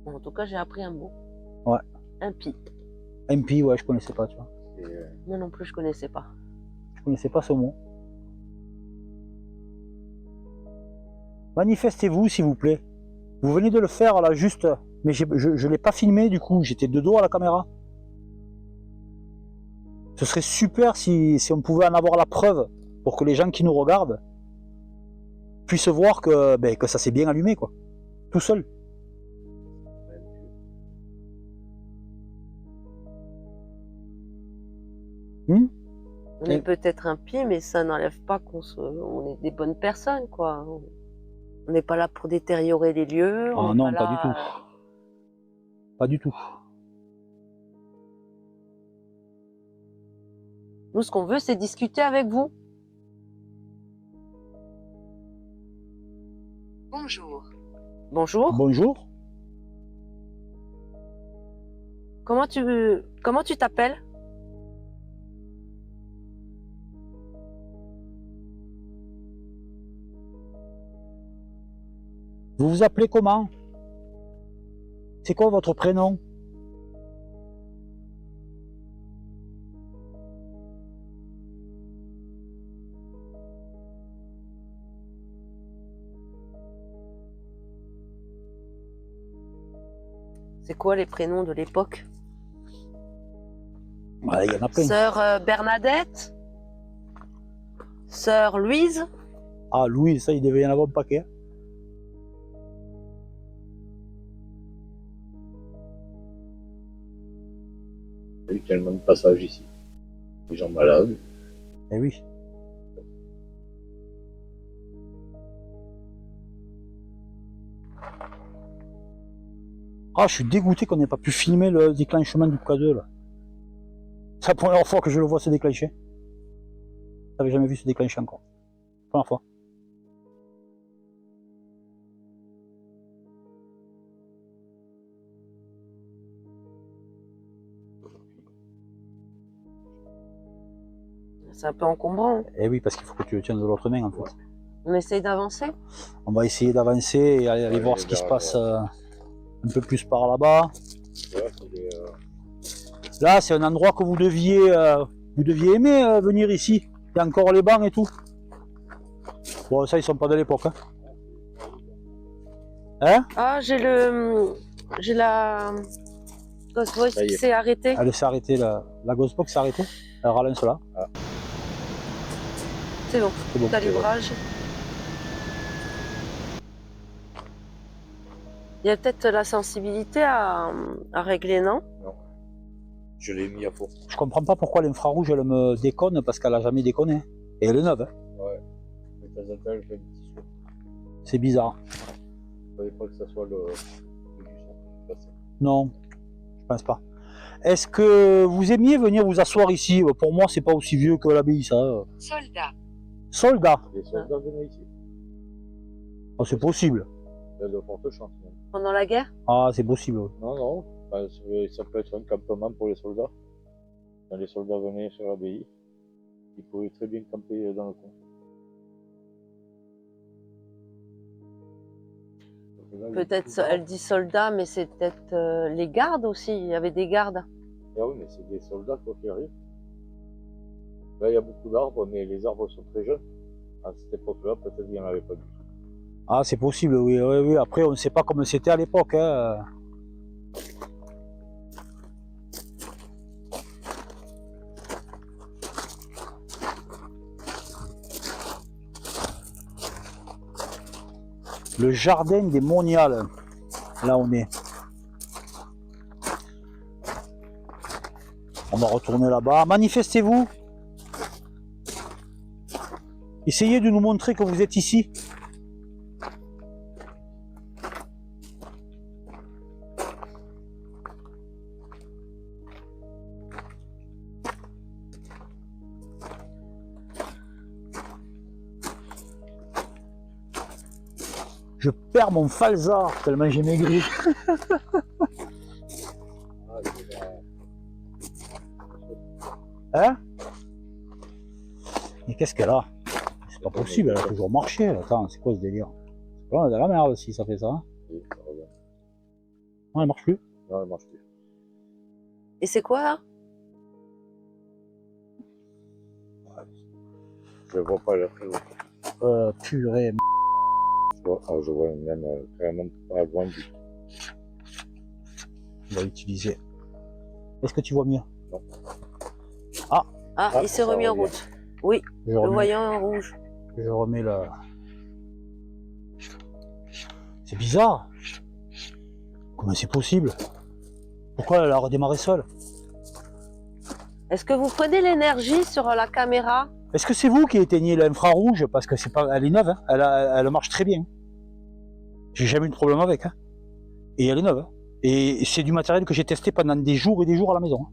Bon, en tout cas, j'ai appris un mot. Ouais. Impie. MP, ouais, je connaissais pas, tu vois. Moi non plus, je connaissais pas. Je connaissais pas ce mot. Manifestez-vous, s'il vous plaît. Vous venez de le faire, là, juste... Mais je l'ai pas filmé, du coup. J'étais de dos à la caméra. Ce serait super si on pouvait en avoir la preuve pour que les gens qui nous regardent puissent voir que ça s'est bien allumé, quoi. Tout seul. On est peut-être impies, mais ça n'enlève pas on est des bonnes personnes, quoi. On n'est pas là pour détériorer les lieux. Ah non, pas du tout. Pas du tout. Nous, ce qu'on veut, c'est discuter avec vous. Bonjour. Bonjour. Bonjour. Comment tu t'appelles? Vous vous appelez comment? C'est quoi votre prénom? C'est quoi les prénoms de l'époque? Il y en a plein. Sœur Bernadette? Sœur Louise? Ah, Louis, ça, il devait y en avoir un paquet. Il y a eu tellement de passages ici. Des gens malades. Eh oui. Ah, je suis dégoûté qu'on n'ait pas pu filmer le déclenchement du K2 là. C'est la première fois que je le vois se déclencher. J'avais jamais vu se déclencher encore. Première fois. C'est un peu encombrant. Eh oui, parce qu'il faut que tu le tiennes de l'autre main en fait. On essaye d'avancer? On va essayer d'avancer et aller voir ce qui se passe un peu plus par là-bas. Là, c'est un endroit que vous deviez aimer venir ici. Il y a encore les bancs et tout. Bon, ça, ils sont pas de l'époque. Hein? Ah, j'ai la Ghostbox Ça y est. qui s'est arrêtée. Elle s'est arrêtée, la Ghostbox s'est arrêtée. Elle ralance là. C'est bon, C'est bon. calibrage. Il y a peut-être la sensibilité à régler, non? Je l'ai mis à fond. Je comprends pas pourquoi l'infrarouge elle me déconne parce qu'elle a jamais déconné. Et elle est neuve. Hein. Ouais. De temps en temps, je fais un petit saut. C'est bizarre. Il fallait pas que ça soit le du son. Non, je pense pas. Est-ce que vous aimiez venir vous asseoir ici? Pour moi, c'est pas aussi vieux que l'abbaye, ça. Soldat. Soldat. Les soldats venaient ici. Ah, c'est possible. Il y a de fortes chances. Même. Pendant la guerre? Ah, c'est possible. Oui. Non, non. Enfin, ça peut être un campement pour les soldats. Quand les soldats venaient sur l'abbaye, ils pouvaient très bien camper dans le coin. Peut-être, elle dit soldats, mais c'est peut-être les gardes aussi. Il y avait des gardes. Ah oui, mais c'est des soldats quoi qu'il arrive. Là, il y a beaucoup d'arbres, mais les arbres sont très jeunes. À cette époque-là, peut-être qu'il n'y en avait pas du tout. Ah, c'est possible, oui, oui, oui. Après, on ne sait pas comment c'était à l'époque. Hein. Le jardin des Moniales. Là, on est. On va retourner là-bas. Manifestez-vous. Essayez de nous montrer que vous êtes ici. Je perds mon falzar tellement j'ai maigri. Hein? Mais qu'est-ce qu'elle a? C'est pas possible, elle a toujours marché. Attends, c'est quoi ce délire? C'est pas de la merde si ça fait ça. Oui, ça revient. Non, elle marche plus. Non, elle marche plus. Et c'est quoi là? Je vois pas la très Purée. je vois même carrément pas loin du. On va l'utiliser. Est-ce que tu vois mieux? Non. Ah, il s'est ça remis en revient. route. Oui, Je le remets, voyant en rouge. je remets la. C'est bizarre. Comment c'est possible? Pourquoi elle a redémarré seule? Est-ce que vous prenez l'énergie sur la caméra? Est-ce que c'est vous qui éteignez l'infrarouge? Parce que c'est pas, elle est neuve, hein. Elle marche très bien. J'ai jamais eu de problème avec. Hein. Et elle est neuve. Hein. Et c'est du matériel que j'ai testé pendant des jours et des jours à la maison. Hein.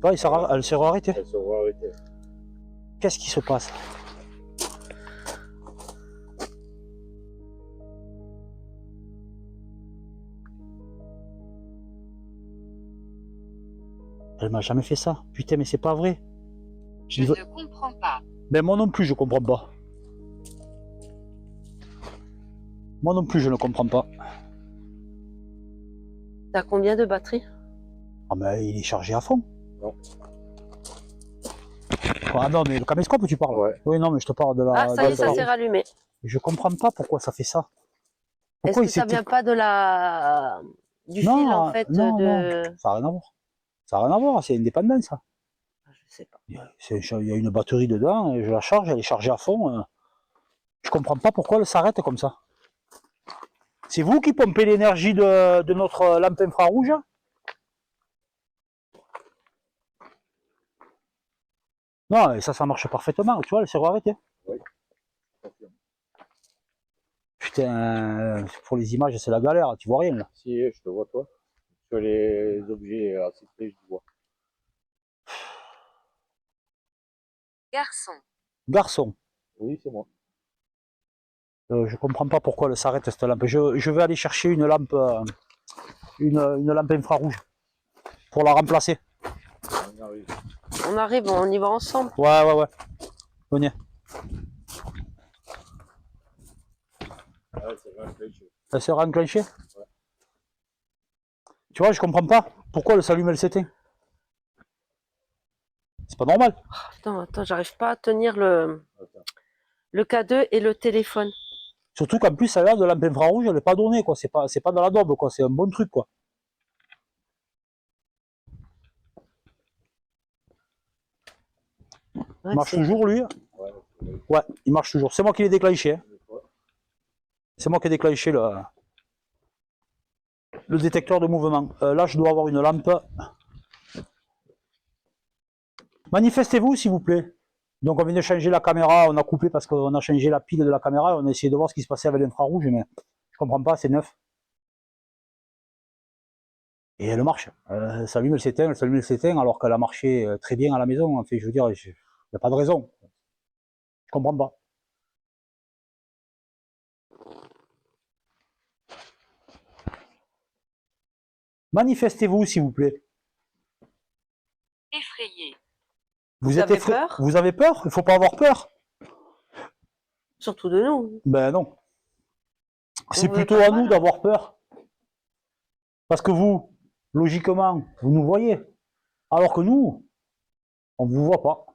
Ouais, elle s'est arrêtée. Elle se voit arrêter. Qu'est-ce qui se passe? Elle m'a jamais fait ça. Putain, mais c'est pas vrai. Je Il veut- ne comprends pas. Ben moi non plus, je comprends pas. Moi non plus, je ne comprends pas. T'as combien de batterie? Ah mais il est chargé à fond. Non. Ah non, mais le caméscope, tu parles? Ouais. Oui, non, mais je te parle de la... Ah, ça y est, de ça la- s'est rallumé. Je comprends pas pourquoi ça fait ça. Est-ce Pourquoi que ça vient pas de la... du Non, fil, en fait, non, de... non, ça n'a rien à voir. Ça n'a rien à voir, c'est indépendant, ça. Je sais pas. Il y a une batterie dedans, et je la charge, elle est chargée à fond. Je comprends pas pourquoi elle s'arrête comme ça. C'est vous qui pompez l'énergie de notre lampe infrarouge? Non, et ça marche parfaitement, tu vois, elle s'est arrêtée. Oui. Confirme. Putain, pour les images, c'est la galère, tu vois rien là. Si, je te vois toi. Sur les objets assez près, je te vois. Garçon. Garçon, Oui, c'est moi. je comprends pas pourquoi elle s'arrête cette lampe. Je vais aller chercher une lampe, une lampe infrarouge pour la remplacer. On arrive. On arrive, on y va ensemble. Ouais. Venez. Ouais, c'est vrai, Elle s'est enclenchée. Tu vois, je comprends pas pourquoi le s'allume et elle s'éteint. C'est pas normal. Attends, j'arrive pas à tenir le K2 et le téléphone. Surtout qu'en plus, celle-là de lampe infrarouge, elle est pas donnée, quoi. C'est pas dans la daube, quoi. C'est un bon truc, quoi. Ouais, Il marche c'est- toujours, lui. Ouais, Ouais, il marche toujours. C'est moi qui l'ai déclenché. Hein. C'est moi qui ai déclenché le détecteur de mouvement. Là, je dois avoir une lampe. Manifestez-vous, s'il vous plaît. Donc, on vient de changer la caméra. On a coupé parce qu'on a changé la pile de la caméra. On a essayé de voir ce qui se passait avec l'infrarouge, mais je comprends pas, c'est neuf. Et elle marche. Elle s'allume, elle s'éteint, elle s'allume, elle s'éteint, alors qu'elle a marché très bien à la maison. En fait, je veux dire, il n'y a pas de raison. Je comprends pas. Manifestez-vous, s'il vous plaît. Effrayé. Vous avez effrayé. peur? Vous avez peur? Il faut pas avoir peur. Surtout de nous. Ben non. C'est vous avez plutôt pas à mal, nous hein. d'avoir peur. Parce que vous, logiquement, vous nous voyez. Alors que nous, on ne vous voit pas.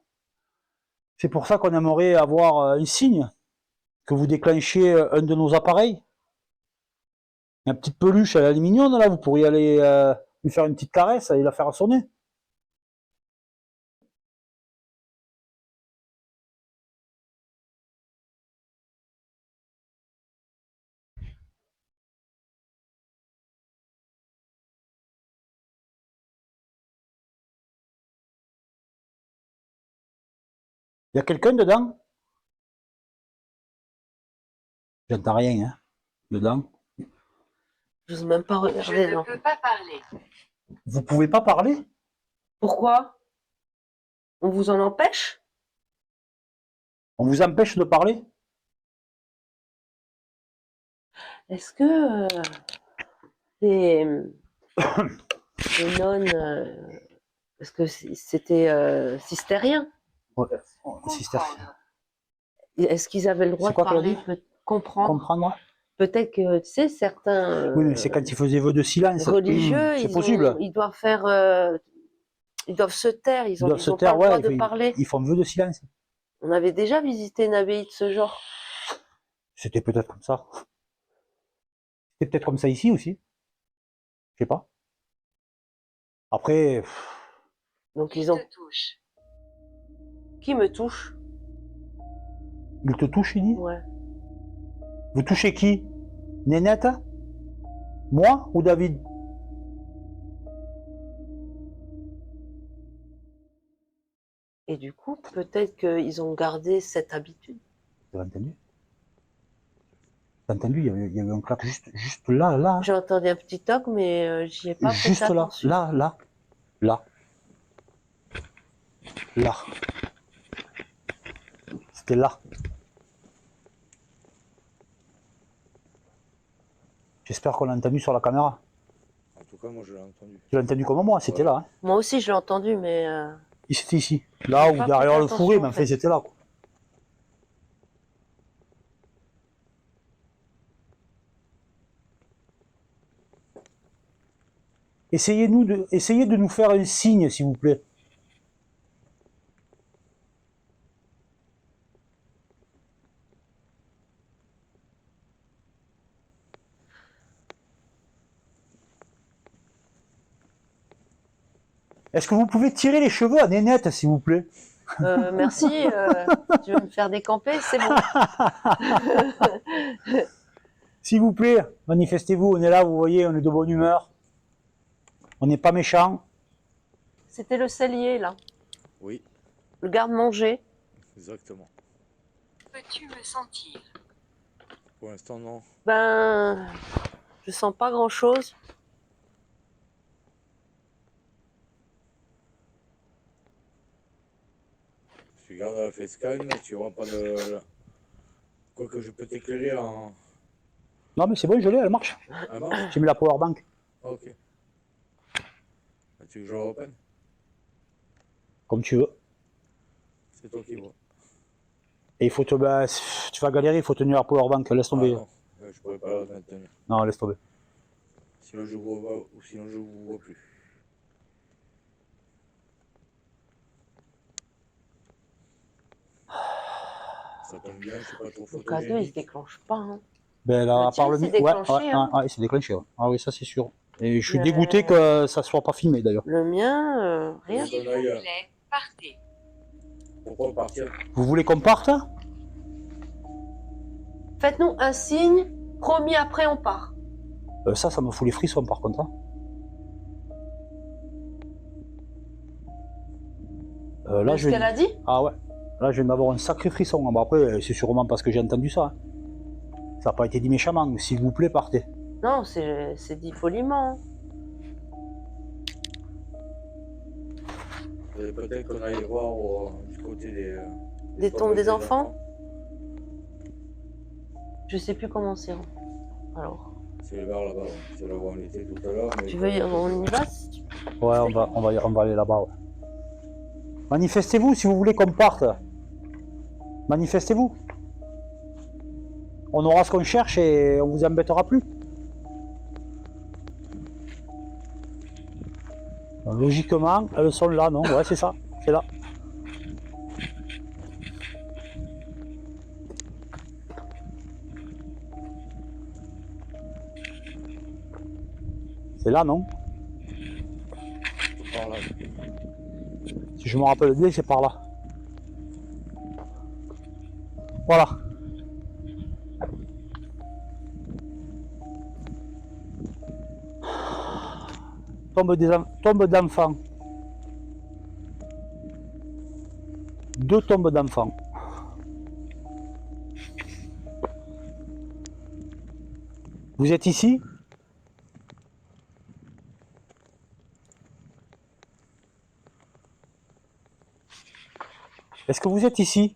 C'est pour ça qu'on aimerait avoir un signe que vous déclenchiez un de nos appareils. Une petite peluche, elle est mignonne là, vous pourriez aller lui faire une petite caresse et la faire sonner. Il y a quelqu'un dedans? J'entends rien, hein, dedans. Je n'ose même pas Je regarder, ne non. peux pas parler. Vous pouvez pas parler? Pourquoi? On vous en empêche? On vous empêche de parler? Est-ce que les, les nonnes, est-ce que c'était cistérien? Ouais. Sister. Est-ce qu'ils avaient le droit C'est de quoi qu'elle a parler, dit? comprendre? Comprendre? Peut-être que, tu sais, certains Oui, mais c'est quand ils faisaient vœu de silence. religieux, C'est possible. ils doivent faire, ils doivent se taire, Ils doivent se ont taire, pas le droit ouais, de parler. ils font vœu de silence. On avait déjà visité une abbaye de ce genre. C'était peut-être comme ça. C'était peut-être comme ça ici aussi. Je sais pas. Après, Donc ils ont... Te touche. Qui me touche? il te touche, il dit? Ouais. Vous touchez qui? Nénette? Moi ou David? Et du coup, peut-être qu'ils ont gardé cette habitude. Vous avez entendu? Vous avez entendu? Il y avait un clap juste là, là. J'ai entendu un petit toc, mais j'y ai pas prêté Juste là, attention. là. Là. C'était là. J'espère qu'on l'a entendu sur la caméra. En tout pas, moi je l'ai entendu. Tu l'as entendu comme moi, c'était Ouais. là. Hein. Moi aussi, je l'ai entendu, mais C'était ici. Là ou pas derrière fait le attention, fourré, mais en enfin fait. c'était là. Quoi. Essayez de nous faire un signe, s'il vous plaît. Est-ce que vous pouvez tirer les cheveux à Nénette, s'il vous plaît? merci. Tu veux me faire décamper? C'est bon. S'il vous plaît, manifestez-vous, on est là, vous voyez, on est de bonne humeur. On n'est pas méchants. C'était le cellier, là. Oui, Le garde-manger. exactement. Peux-tu me sentir? Pour l'instant, non. Ben, je sens pas grand-chose. Tu gardes la FaceCam, mais tu vois pas de... Quoique je peux t'éclairer en... Non mais c'est bon, je l'ai, elle marche. Ah non. J'ai mis la powerbank. Ok. Bah, tu veux que je le reprenne? Comme tu veux. C'est toi qui vois. Et il faut te... Bah, tu vas galérer, il faut tenir la powerbank, laisse Ah tomber. non, je pourrais pas la maintenir. Non, laisse tomber. Sinon je vous vois, ou sinon je vous vois plus. Ça tombe bien, je suis pas trop Le K2, il se photogénique. déclenche pas. Hein. Ben là, Le à part le tien, mi- c'est ouais, déclenché, ouais, hein. ouais, c'est déclenché. Ouais. Ah oui, ça c'est sûr. Et je suis Mais- dégoûté que ça soit pas filmé d'ailleurs. Le mien, rien. S'il vous plaît, partez. Pourquoi partir? Vous voulez qu'on parte? Faites-nous un signe. Promis, après, on part. Ça me fout les frissons par contre. Hein. Là, C'est ce qu'elle a dit? Ah ouais. Là, je viens d'avoir un sacré frisson. Bon, après, c'est sûrement parce que j'ai entendu ça. Hein. Ça n'a pas été dit méchamment. S'il vous plaît, partez. Non, c'est dit poliment. Peut-être qu'on aille voir du côté Des tombes des enfants? Je sais plus comment c'est. Alors, C'est le bar là-bas, c'est là où on était tout à l'heure. mais- tu veux, on y va? Si tu- Ouais, on va aller là-bas. Ouais. Manifestez-vous si vous voulez qu'on parte. Manifestez-vous. On aura ce qu'on cherche et on vous embêtera plus. Logiquement, elles sont là, non? Ouais, c'est ça. C'est là. C'est là, non? Par là. Si je me rappelle bien, c'est par là. Voilà. Tombe d'enfants. 2 tombes d'enfants. Vous êtes ici? Est-ce que vous êtes ici?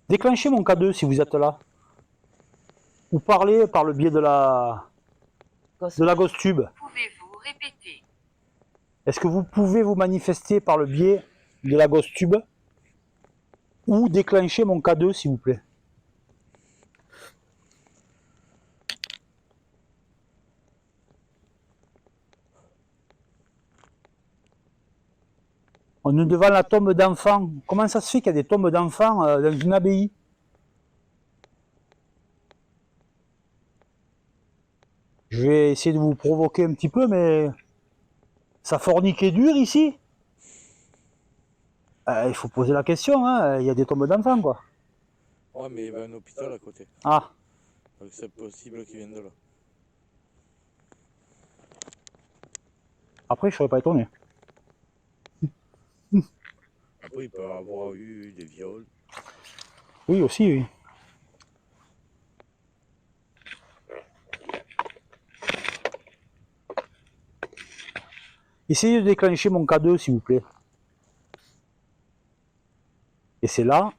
Déclenchez mon K2 si vous êtes là. Ou parlez par le biais de la Ghost Tube. Pouvez-vous répéter? Est-ce que vous pouvez vous manifester par le biais de la Ghost Tube? Ou déclencher mon K2 s'il vous plaît. On est devant la tombe d'enfants. Comment ça se fait qu'il y a des tombes d'enfants dans une abbaye? Je vais essayer de vous provoquer un petit peu, mais ça fornique et dur ici. Il faut poser la question, hein. Il y a des tombes d'enfants, quoi. Ouais, mais il y avait un hôpital à côté. Ah, Donc c'est possible qu'il vienne de là. après, je serais pas étonné. Après, il peut y avoir eu des viols. Oui, aussi, oui. Essayez de déclencher mon K2, s'il vous plaît. Et c'est là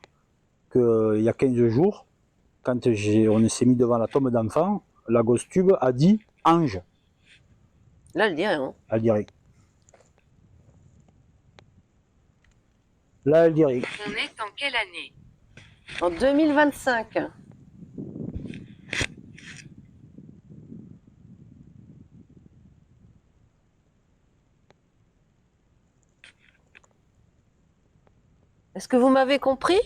qu'il y a 15 jours, quand on s'est mis devant la tombe d'enfant, la Ghost Tube a dit ange. Là, elle dit rien. Elle dit rien. Là, elle dit rien. On est en quelle année? En 2025. Est-ce que vous m'avez compris?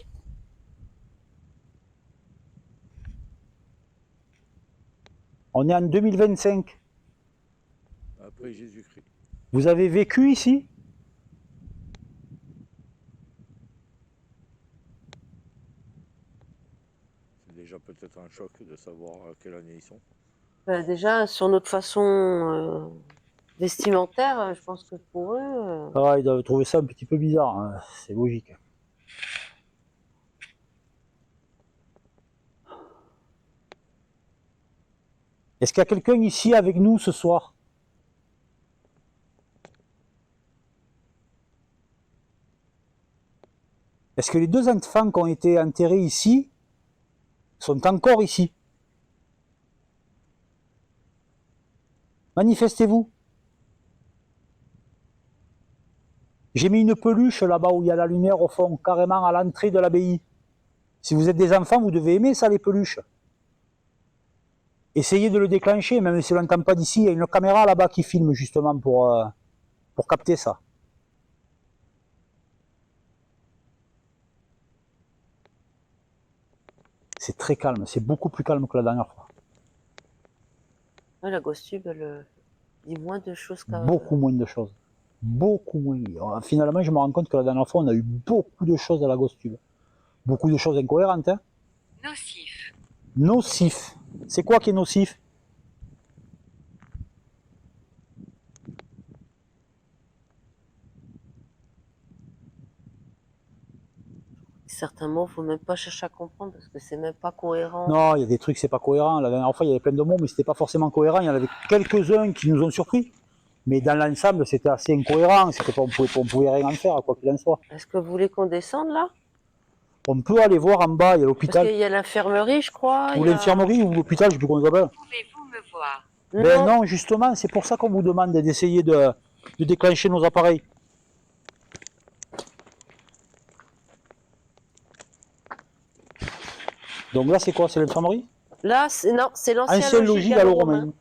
On est en 2025. Après Jésus-Christ. Vous avez vécu ici? C'est déjà peut-être un choc de savoir à quelle année ils sont. Déjà, sur notre façon vestimentaire, je pense que pour eux... Ah, ils doivent trouver ça un petit peu bizarre, hein. C'est logique. Est-ce qu'il y a quelqu'un ici avec nous ce soir? Est-ce que les deux enfants qui ont été enterrés ici sont encore ici? Manifestez-vous. J'ai mis une peluche là-bas où il y a la lumière au fond, carrément à l'entrée de l'abbaye. Si vous êtes des enfants, vous devez aimer ça, les peluches. Essayez de le déclencher, même si on n'entend pas d'ici. Il y a une caméra là-bas qui filme justement pour capter ça. C'est très calme, c'est beaucoup plus calme que la dernière fois. Ouais, la Gostube, elle dit moins de choses qu'avant. Beaucoup moins de choses. Beaucoup moins. Finalement, je me rends compte que la dernière fois, on a eu beaucoup de choses à la Gostube. Beaucoup de choses incohérentes. Hein. Nocif. Nocif. C'est quoi qui est nocif? Certains mots, faut même pas chercher à comprendre parce que c'est même pas cohérent. Non, il y a des trucs, c'est pas cohérent. La dernière fois, il y avait plein de mots, mais c'était pas forcément cohérent. Il y en avait quelques-uns qui nous ont surpris. Mais dans l'ensemble, c'était assez incohérent. On pouvait rien en faire, quoi qu'il en soit. Est-ce que vous voulez qu'on descende là? On peut aller voir en bas, il y a Parce l'hôpital. qu'il y a l'infirmerie, je crois. Ou il y a- l'infirmerie, ou l'hôpital, je sais plus comment ça s'appelle. Pouvez-vous me voir? Ben non, justement, c'est pour ça qu'on vous demande d'essayer de déclencher nos appareils. Donc là, c'est quoi? C'est l'infirmerie? Là, non, c'est l'ancien Ancien logis gallo-romain.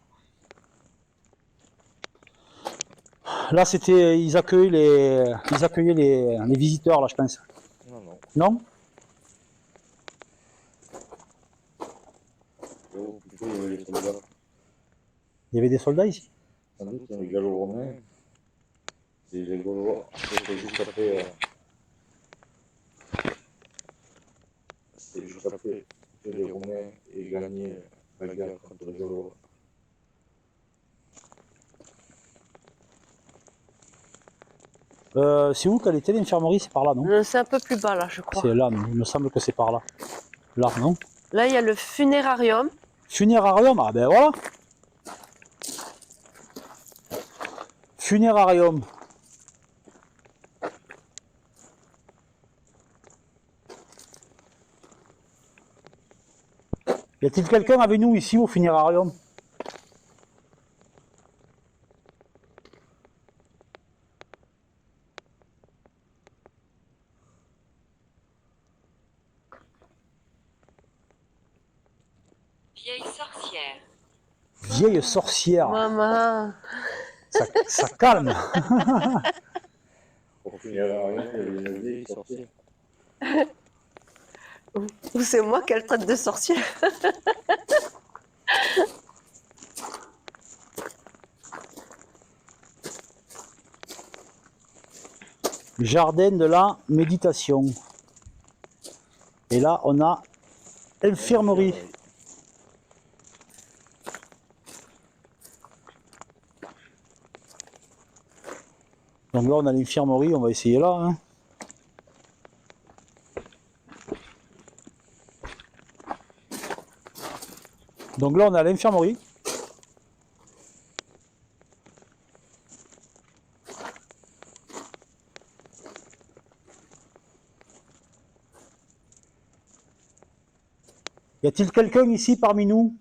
Là, c'était, ils accueillaient les visiteurs, là, je pense. Non, non. Non? Oh, plutôt, il y avait les soldats. Il y avait des soldats ici? Sans doute, les gallo-romains. C'est les Gaulois. C'était juste après. C'était juste après que les Romains aient gagné la guerre contre les Gaulois. C'est où qu'elle était l'infirmerie? C'est par là, non? C'est un peu plus bas là, je crois. C'est là, non? Il me semble que c'est par là. Là, non? Là, il y a le funérarium. Funérarium, ah ben voilà. Funérarium. Y a-t-il quelqu'un avec nous ici au funérarium? Vieille sorcière. Vieille sorcière. Maman. Ça calme. Au funérarium, il y avait une vieille sorcière. Ou c'est moi qu'elle traite de sorcière. Jardin de la méditation. Et là, on a infirmerie. Donc là, on a l'infirmerie, on va essayer là. Hein. Donc là, on a l'infirmerie. Y a-t-il quelqu'un ici parmi nous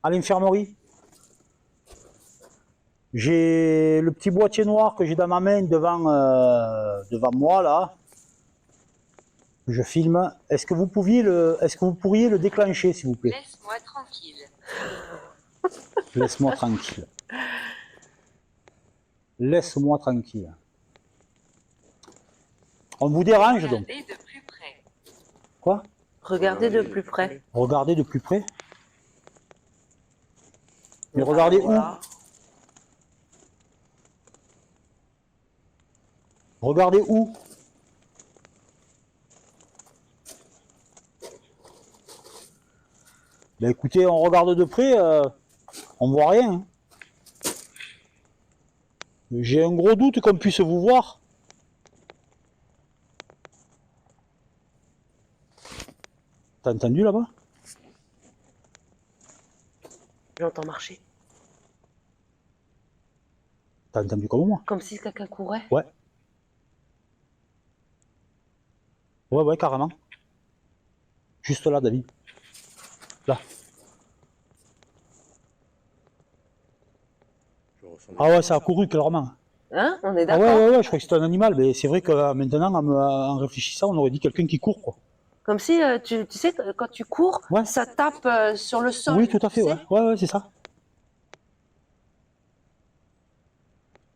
à l'infirmerie? J'ai le petit boîtier noir que j'ai dans ma main devant moi là. Je filme. Est-ce que vous pourriez le déclencher, s'il vous plaît? Laisse-moi tranquille. Laisse-moi tranquille. Laisse-moi tranquille. On vous dérange donc? Regardez de plus près. Quoi? Regardez de plus près. Regardez de plus près. Mais regardez Voilà. où? Regardez où? Ben écoutez, on regarde de près, on voit rien. Hein. J'ai un gros doute qu'on puisse vous voir. T'as entendu là-bas? J'entends marcher. T'as entendu comme moi? Comme si quelqu'un courait. Ouais. Ouais, carrément. Juste là, David. Là. Je ressens Ah ouais, ça a couru clairement. Hein? On est Ah d'accord? ouais, je crois que c'était un animal, mais c'est vrai que maintenant, en réfléchissant, on aurait dit quelqu'un qui court, quoi. Comme si, tu sais, quand tu cours, Ouais. ça tape sur le sol. Oui, tout à fait, tu ouais. sais. Ouais, c'est ça.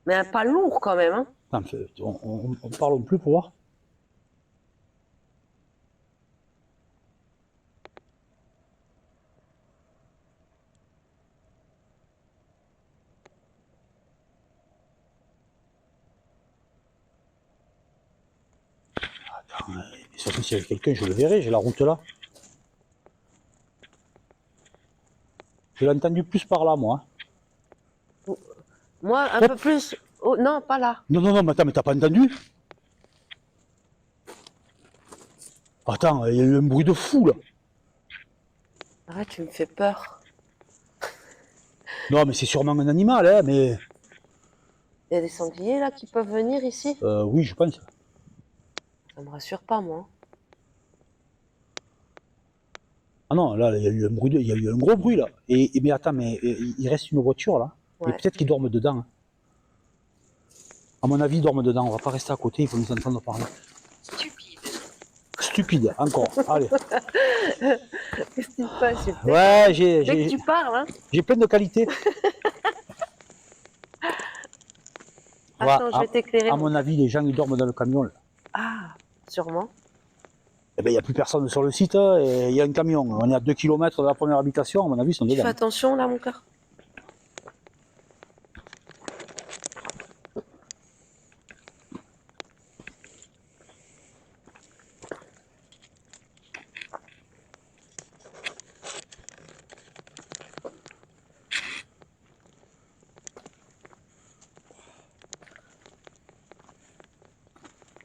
Mais un pas lourd quand même. Hein. Non, on parle plus pour voir. Attends, surtout s'il y avait quelqu'un, je le verrai, j'ai la route là. Je l'ai entendu plus par là, moi. Moi, un Hop. peu plus. Oh, non, pas là. Non, mais attends, mais t'as pas entendu? Attends, il y a eu un bruit de fou, là. Arrête, tu me fais peur. Non, mais c'est sûrement un animal, hein, mais... Il y a des sangliers là qui peuvent venir ici. Oui, je pense. Ça me rassure pas, moi. Ah non, là, il y a eu il y a eu un gros bruit, là. Mais attends, mais il reste une voiture, là. Et Ouais. peut-être qu'ils dorment dedans. Hein. À mon avis, ils dorment dedans. On va pas rester à côté, il faut nous entendre parler. Stupide. Stupide, encore. Allez. Qu'est-ce qui se passe? Ouais, Dès que tu parles, hein. j'ai plein de qualités. Attends, Ouais, je vais t'éclairer. à mon avis, les gens, ils dorment dans le camion, là. Ah, sûrement. Eh ben, il n'y a plus personne sur le site, hein, et il y a un camion. On est à 2 km de la première habitation, à mon avis, ils sont Tu fais dedans. attention là, mon cœur.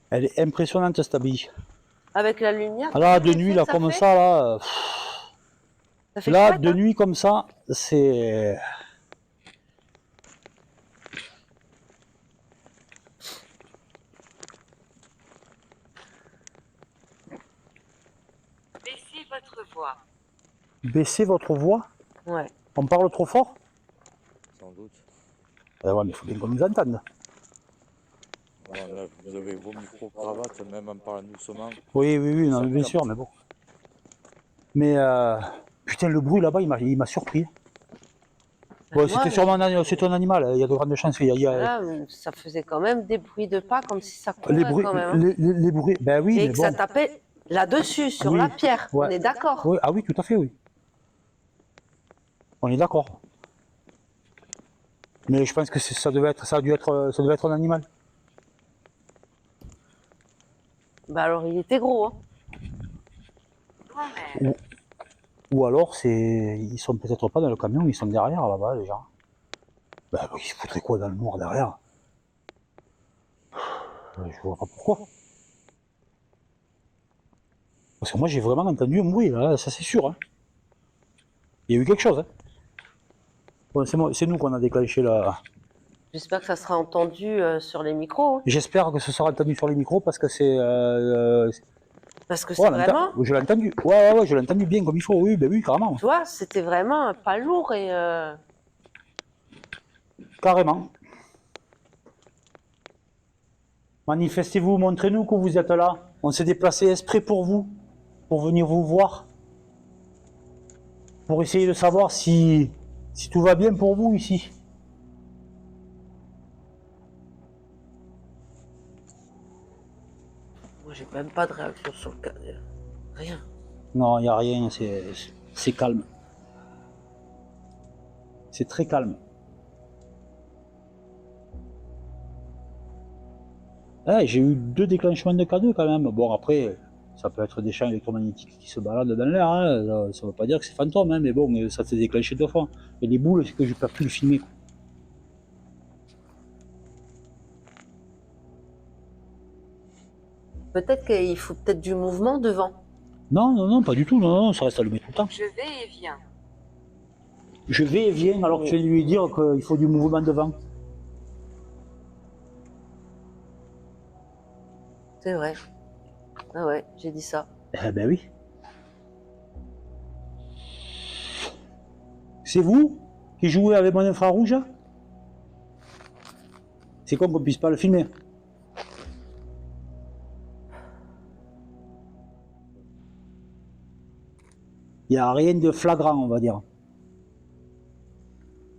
Elle est impressionnante, cette abbaye. Avec la lumière. Ah là, tu sais de nuit, l'effet là, que comme fait ça, là... Ça fait Là, chouette, de hein. nuit, comme ça, c'est... Baissez votre voix. Baissez votre voix. Ouais. On parle trop fort? sans doute. Ouais, mais il faut bien qu'on nous entende. Voilà, là, vous avez vos micro-cravates, même en parlant doucement. Oui, non, Ça mais bien capte. sûr, mais bon. Mais, putain, le bruit là-bas, il m'a surpris. Ouais, Moi, c'était sûrement c'est un animal, il y a de grandes chances. là, ça faisait quand même des bruits de pas, comme si ça courait quand même. Hein. les bruits, ben oui, Et mais que bon. ça tapait là-dessus, sur Oui, la pierre. ouais. On est d'accord. Oui, ah oui, tout à fait, oui. On est d'accord. Mais je pense que ça devait être un animal. Bah alors, il était gros. Hein. Grand-mère. Ou alors, ils sont peut-être pas dans le camion, ils sont derrière là-bas, les gens. Ben, ils se foutraient quoi dans le noir derrière? Je vois pas pourquoi. Parce que moi, j'ai vraiment entendu un bruit, là, ça c'est sûr. Hein. Il y a eu quelque chose. Hein. Bon, c'est nous qu'on a déclenché là. J'espère que ça sera entendu sur les micros. Hein. J'espère que ce sera entendu sur les micros parce que c'est. Parce que Ouais, c'est vraiment. je l'ai entendu. Ouais, je l'ai entendu bien comme il faut. Oui, ben oui, carrément. Tu vois, c'était vraiment pas lourd et. carrément. Manifestez-vous, montrez-nous que vous êtes là. On s'est déplacé exprès pour vous, pour venir vous voir, pour essayer de savoir si tout va bien pour vous ici. Moi, j'ai même pas de réaction sur le cas. Rien. Non, il n'y a rien, c'est calme. C'est très calme. Ah, j'ai eu 2 déclenchements de K2 quand même. Bon, après, ça peut être des champs électromagnétiques qui se baladent dans l'air. Hein. Ça ne veut pas dire que c'est fantôme, hein, mais bon, ça s'est déclenché 2 fois. Et les boules, c'est que je peux plus le filmer. Peut-être qu'il faut peut-être du mouvement devant. Non, non, non, pas du tout. Non, non, ça reste allumé tout le temps. Je vais et viens. Je vais et viens alors que je vais lui dire qu'il faut du mouvement devant. C'est vrai. Ah ouais, j'ai dit ça. Eh ben oui. C'est vous qui jouez avec mon infrarouge? C'est con qu'on puisse pas le filmer. Il n'y a rien de flagrant, on va dire.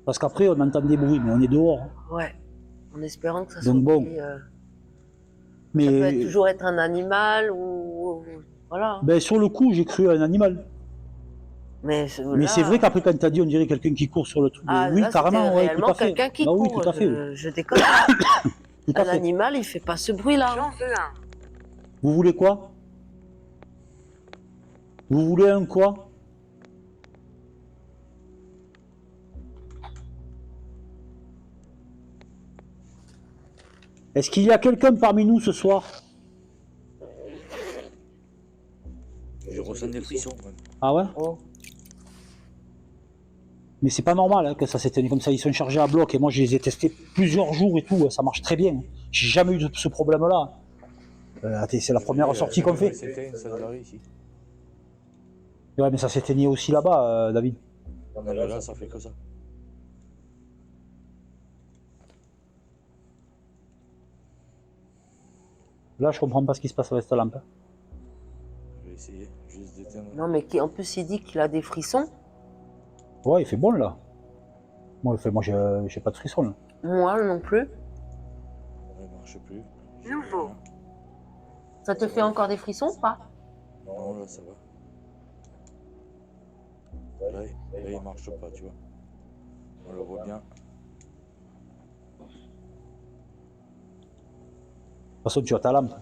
Parce qu'après, on entend des bruits, mais on est dehors. Ouais. En espérant que ça soit. Donc bon. Ça peut Mais toujours être un animal ou. Voilà. ben, sur le coup, j'ai cru à un animal. Mais Mais c'est vrai qu'après, quand t'as dit, on dirait quelqu'un qui court sur le truc. Ah, Oui, là, carrément, c'était ouais, réellement tout à fait. quelqu'un qui Bah oui, court. tout à fait. Oui. Je déconne pas. Tout à Un fait. animal, il fait pas ce bruit-là. J'en veux un. Vous voulez quoi? Vous voulez un quoi? Est-ce qu'il y a quelqu'un parmi nous ce soir? Je ressens des frissons. Même. Ah ouais? Oh. Mais c'est pas normal hein, que ça s'éteigne comme ça. Ils sont chargés à bloc et moi je les ai testés plusieurs jours et tout. Ça marche très bien. J'ai jamais eu ce problème-là. C'est la première sortie qu'on fait. C'était ça de l'arrêt ici. Ouais, mais ça s'éteignait aussi là-bas, David. Non, mais là, ça fait que ça. Là, je comprends pas ce qui se passe avec cette lampe. Je vais essayer juste d'éteindre. Non, mais en plus, il dit qu'il a des frissons. Ouais, il fait bon là. Moi, j'ai pas de frisson là. Moi non plus. Elle marche plus. Nouveau. Ça te fait encore des frissons ou pas? Non, là, ça va. Là, il marche pas, tu vois. On le voit bien. De toute façon, tu as ta lampe.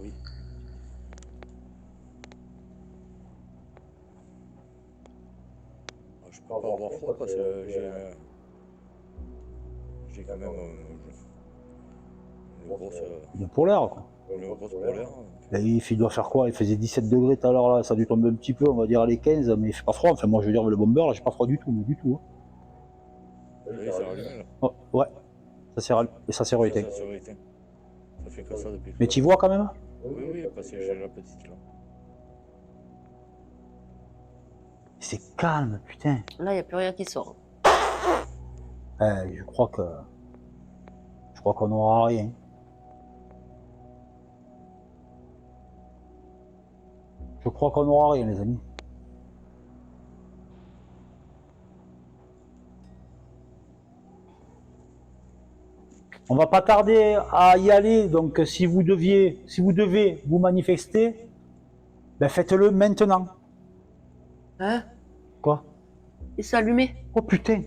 Oui. Je peux pas avoir froid parce que j'ai quand même une grosse Une polaire quoi. polaire. Et il doit faire quoi? Il faisait 17 degrés tout à l'heure là. Ça a dû tomber un petit peu, on va dire les 15, mais il fait pas froid. Enfin, moi je veux dire, le bomber là, j'ai pas froid du tout, mais du tout. Hein. Là, il s'est rallumé là. Oh, ouais, ça s'est rééteint. Ça s'est rééteint. Ça fait que ça depuis. Mais tu vois quand même? Oui, oui, parce que j'ai la petite là. C'est calme, putain. Là, il n'y a plus rien qui sort. Je crois qu'on n'aura rien. Je crois qu'on n'aura rien, les amis. On va pas tarder à y aller, donc si vous devez vous manifester, ben faites-le maintenant. Hein? Quoi? Il s'est allumé. Oh putain!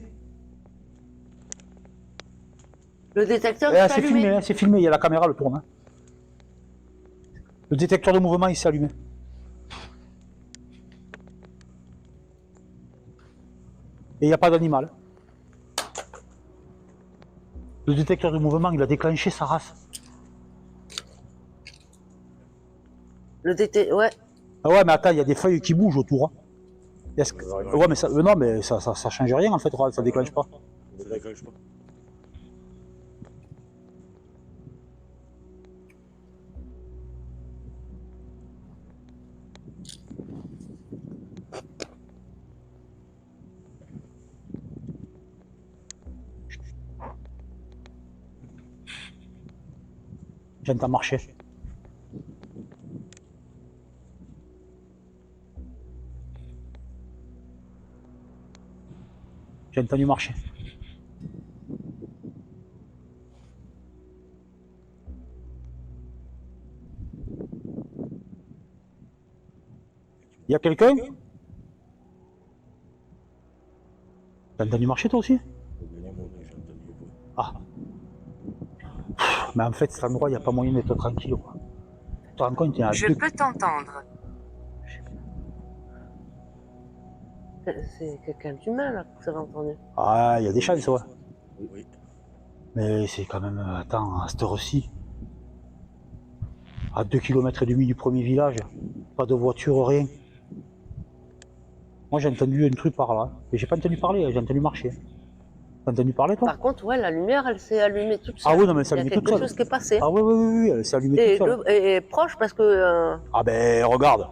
Le détecteur Eh, il s'est c'est filmé, allumé. hein, c'est filmé, il y a la caméra, le tourne. Hein. Le détecteur de mouvement, il s'est allumé. Et il n'y a pas d'animal. Le détecteur de mouvement, il a déclenché sa race. Ouais. Ah ouais, mais attends, il y a des feuilles qui bougent autour. Hein. Ouais, mais ça, non, mais ça change rien en fait, ça déclenche pas. Ça déclenche pas. J'entends marcher. J'ai entendu marcher. Il y a quelqu'un? T'as entendu marcher toi aussi? Au dernier moment, j'ai entendu le bruit. Ah. Mais en fait, cet endroit, il n'y a pas moyen d'être tranquille, quoi. Tu te rends compte, il y a Je deux... peux t'entendre. C'est quelqu'un d'humain là que vous avez entendu. Ah, il y a des chances, ouais. Oui. Mais c'est quand même... Attends, à cette heure-ci, à 2 km et demi du premier village, pas de voiture, rien. Moi, j'ai entendu un truc par là. Mais j'ai pas entendu parler, j'ai entendu marcher. T'as entendu parler, toi? Par contre, ouais, la lumière, elle s'est allumée toute seule. Ah oui, non, mais elle s'est Il y a allumée toute quelque seule. chose qui est passé. Ah oui, elle s'est allumée Et, toute seule. et proche parce que. Ah ben, regarde.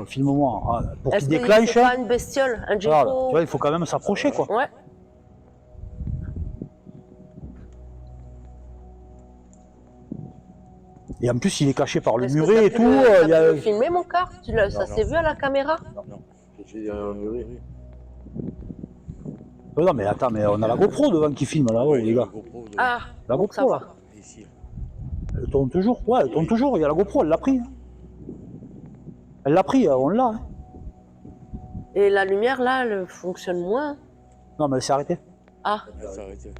Filme-moi. Ah, pour qu'il Est-ce que déclenche, c'est pas une bestiole, un voilà, tu gecko? vois, il faut quand même s'approcher, quoi. Ouais. Et en plus, il est caché par le Est-ce que muret t'as et pu tout. le- Il y t'as a... pu le filmer mon car? Ça Non, s'est non. vu à la caméra? Non. J'étais derrière un muret. Non, mais attends, mais on a la GoPro devant qui filme là-haut, les gars. Ah, La donc ça GoPro, va. là. Ici. Elle tourne toujours. Ouais, elle tourne toujours. Il y a la GoPro, elle l'a pris. Hein. Elle l'a pris, on l'a. Hein. Et la lumière là, elle fonctionne moins. Non, mais elle s'est arrêtée. Ah, Elle s'est arrêtée.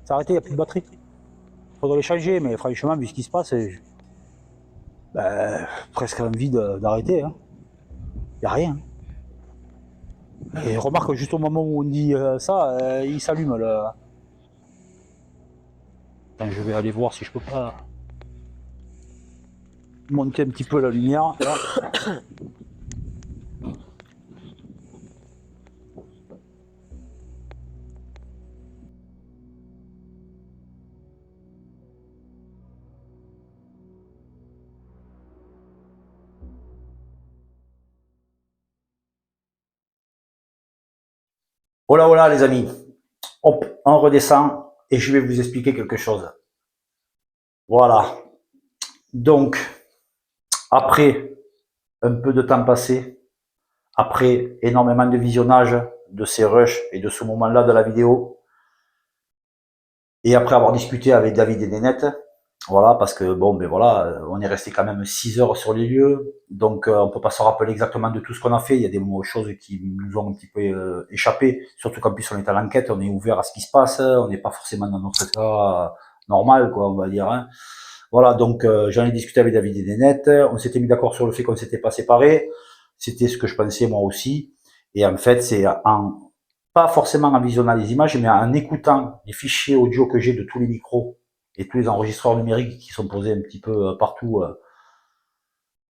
C'est arrêté, il n'y a plus de batterie. Faudrait les changer, mais franchement, vu ce qui se passe, presque envie d'arrêter. Hein. Il n'y a rien. Et remarque, juste au moment où on dit ça, il s'allume. Attends, je vais aller voir si je peux pas monter un petit peu la lumière. Là. Voilà les amis, hop, on redescend et je vais vous expliquer quelque chose. Voilà, donc après un peu de temps passé, après énormément de visionnage de ces rushs et de ce moment-là de la vidéo, et après avoir discuté avec David et Nénette, voilà, parce que bon, ben voilà, on est resté quand même 6 heures sur les lieux, donc on peut pas se rappeler exactement de tout ce qu'on a fait. Il y a des choses qui nous ont un petit peu échappé, surtout qu'en plus on est à l'enquête, on est ouvert à ce qui se passe, on n'est pas forcément dans notre état normal, quoi, on va dire. Hein. Voilà, donc j'en ai discuté avec David et Nénette, on s'était mis d'accord sur le fait qu'on s'était pas séparés, c'était ce que je pensais moi aussi, et en fait c'est pas forcément en visionnant les images, mais en écoutant les fichiers audio que j'ai de tous les micros et tous les enregistreurs numériques qui sont posés un petit peu partout,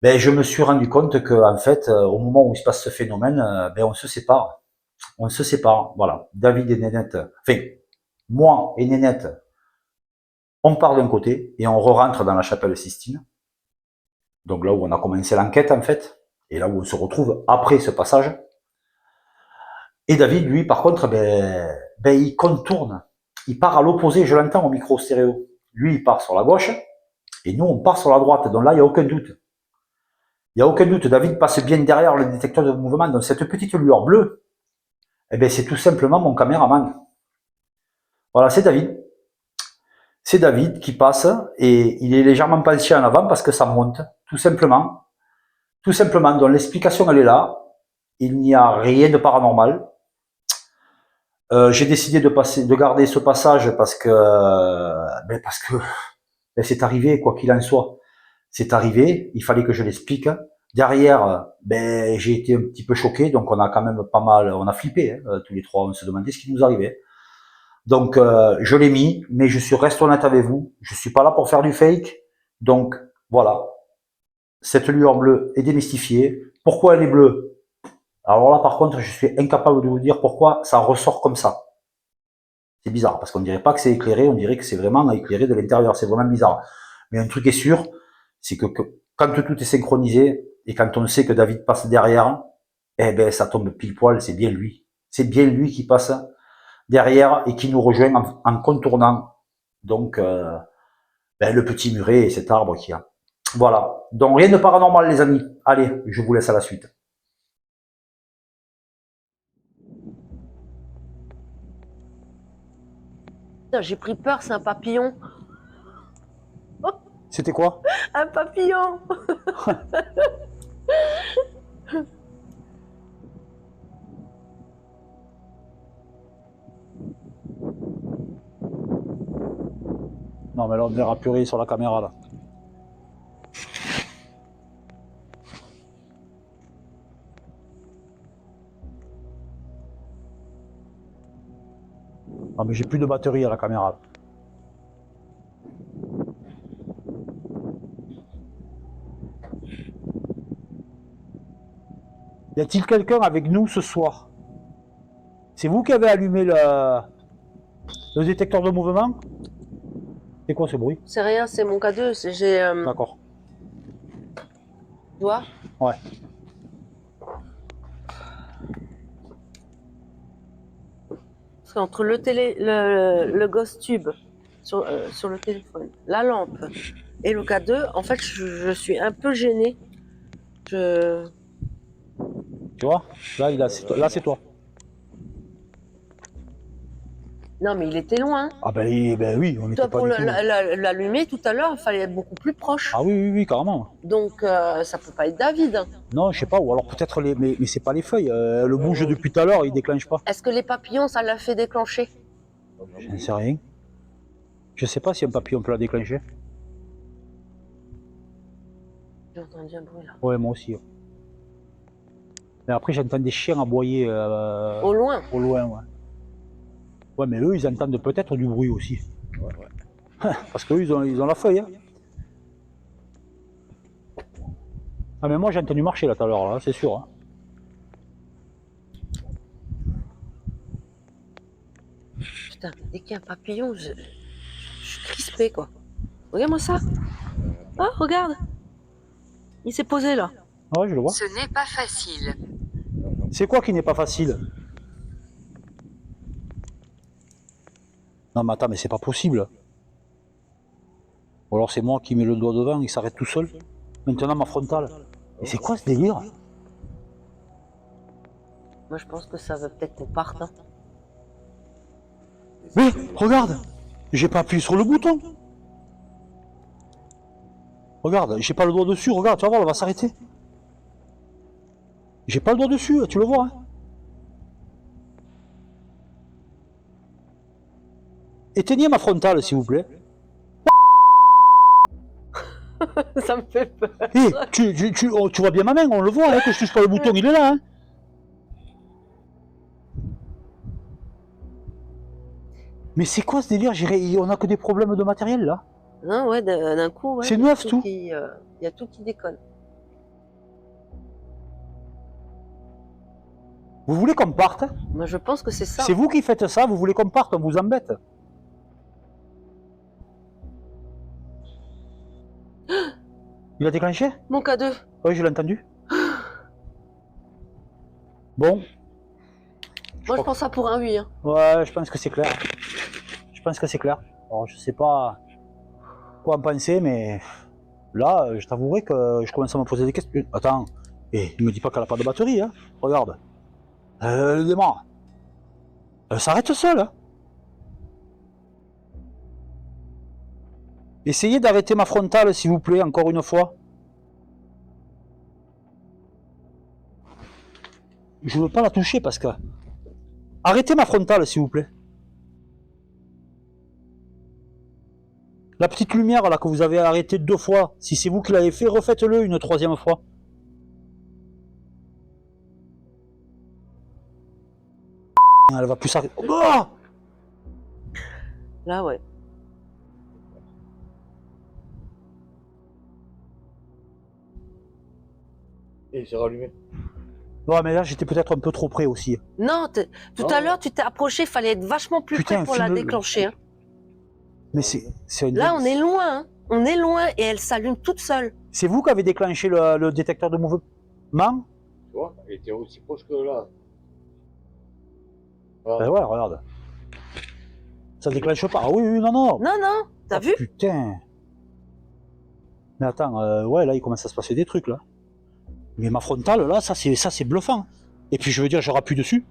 ben je me suis rendu compte que en fait, au moment où il se passe ce phénomène, ben on se sépare. On se sépare, voilà. David et Nénette, enfin, moi et Nénette, on part d'un côté et on re-rentre dans la chapelle Sistine. Donc là où on a commencé l'enquête en fait, et là où on se retrouve après ce passage. Et David, lui, par contre, il contourne. Il part à l'opposé, je l'entends au micro stéréo. Lui, il part sur la gauche, et nous, on part sur la droite. Donc là, il n'y a aucun doute. Il n'y a aucun doute. David passe bien derrière le détecteur de mouvement. Donc cette petite lueur bleue, eh ben, c'est tout simplement mon caméraman. Voilà, c'est David. C'est David qui passe, et il est légèrement penché en avant parce que ça monte, tout simplement. Tout simplement. Donc l'explication, elle est là. Il n'y a rien de paranormal. J'ai décidé de garder ce passage parce que c'est arrivé, quoi qu'il en soit. C'est arrivé, il fallait que je l'explique. Derrière, j'ai été un petit peu choqué, donc on a quand même pas mal, on a flippé, hein, tous les trois, on se demandait ce qui nous arrivait. Donc je l'ai mis, mais reste honnête avec vous, je suis pas là pour faire du fake. Donc voilà, cette lueur bleue est démystifiée. Pourquoi elle est bleue? Alors là, par contre, je suis incapable de vous dire pourquoi ça ressort comme ça. C'est bizarre, parce qu'on dirait pas que c'est éclairé, on dirait que c'est vraiment éclairé de l'intérieur, c'est vraiment bizarre. Mais un truc est sûr, c'est que quand tout est synchronisé, et quand on sait que David passe derrière, eh ben ça tombe pile poil, c'est bien lui. C'est bien lui qui passe derrière et qui nous rejoint en contournant. Donc, Ben, le petit muret et cet arbre qu'il y a. Voilà. Donc rien de paranormal les amis. Allez, je vous laisse à la suite. Putain, j'ai pris peur, c'est un papillon. C'était quoi? Un papillon. Non mais là on verra purée sur la caméra là. Non mais j'ai plus de batterie à la caméra. Y a-t-il quelqu'un avec nous ce soir? C'est vous qui avez allumé le détecteur de mouvement? C'est quoi ce bruit? C'est rien, c'est mon K2. J'ai. D'accord. Tu vois? Ouais. Parce qu'entre le Ghost Tube sur le téléphone, la lampe et le K2, en fait, je suis un peu gênée. Je... Tu vois? Là c'est toi. Non, mais il était loin. Ah ben oui, on était Toi, pas pour du tout. l'allumer tout à l'heure, il fallait être beaucoup plus proche. Ah oui, carrément. Donc, ça peut pas être David. Hein. Non, je sais pas, ou alors peut-être mais c'est pas les feuilles. Le bouge depuis tout à l'heure, il déclenche pas. Est-ce que les papillons, ça l'a fait déclencher? Je ne sais rien. Je sais pas si un papillon peut la déclencher. J'ai entendu un bruit là. Ouais, moi aussi. Mais après, j'entends des chiens aboyer Au loin. au loin, ouais. Ouais, mais eux, ils entendent peut-être du bruit aussi. Ouais. Parce qu'eux, ils ont la feuille. Hein. Ah, mais moi, j'ai entendu marcher là tout à l'heure, là, c'est sûr. Hein. Putain, dès qu'il y a un papillon, je suis crispée quoi. Regarde-moi ça. Oh, regarde. Il s'est posé là. Ouais, je le vois. Ce n'est pas facile. C'est quoi qui n'est pas facile? Non, mais attends, mais c'est pas possible. Ou alors c'est moi qui mets le doigt devant, il s'arrête tout seul. Maintenant, ma frontale. Mais c'est quoi ce délire? Moi, je pense que ça veut peut-être qu'on parte. Hein. Mais regarde, j'ai pas appuyé sur le bouton. Regarde, j'ai pas le doigt dessus, regarde, tu vas voir, elle va s'arrêter. J'ai pas le doigt dessus, tu le vois. Hein. Éteignez ma frontale, s'il vous plaît. Ça me fait peur. Hé, tu vois bien ma main, on le voit, hein, que je touche pas le bouton, il est là. Hein. Mais c'est quoi ce délire? On a que des problèmes de matériel là. Non, ouais, d'un coup, ouais. C'est il y a neuf, tout. Il y a tout qui déconne. Vous voulez qu'on parte? Moi, je pense que c'est ça. C'est vous qui faites ça, vous voulez qu'on parte, on vous embête. Il a déclenché? Mon K2. Oui, je l'ai entendu. Bon. Moi, je pense ça pour un oui. Hein. Ouais, je pense que c'est clair. Je pense que c'est clair. Alors, je sais pas quoi en penser, mais là, je t'avouerai que je commence à me poser des questions. Attends, il me dit pas qu'elle a pas de batterie, hein. Regarde. Elle démarre. Elle s'arrête seule, hein. Essayez d'arrêter ma frontale, s'il vous plaît, encore une fois. Je veux pas la toucher parce que... Arrêtez ma frontale, s'il vous plaît. La petite lumière là que vous avez arrêtée 2 fois, si c'est vous qui l'avez fait, refaites-le une 3e fois. Elle va plus s'arrêter. Oh, Là, ouais. Et il s'est rallumé. ouais, mais là j'étais peut-être un peu trop près aussi. Non, tout à l'heure, tu t'es approché, il fallait être vachement plus Putain, près pour la filme-le. déclencher. Hein. Mais c'est une... Là, on est loin. Hein. On est loin et elle s'allume toute seule. C'est vous qui avez déclenché le détecteur de mouvement? Tu vois, il était aussi proche que là. Ben ouais, regarde. Ça déclenche pas. Ah oui, non. Non, non, t'as Oh, vu? putain. Mais attends, ouais, là, il commence à se passer des trucs, là. Mais ma frontale, là, ça, c'est bluffant. Et puis, je veux dire, je rappuie dessus.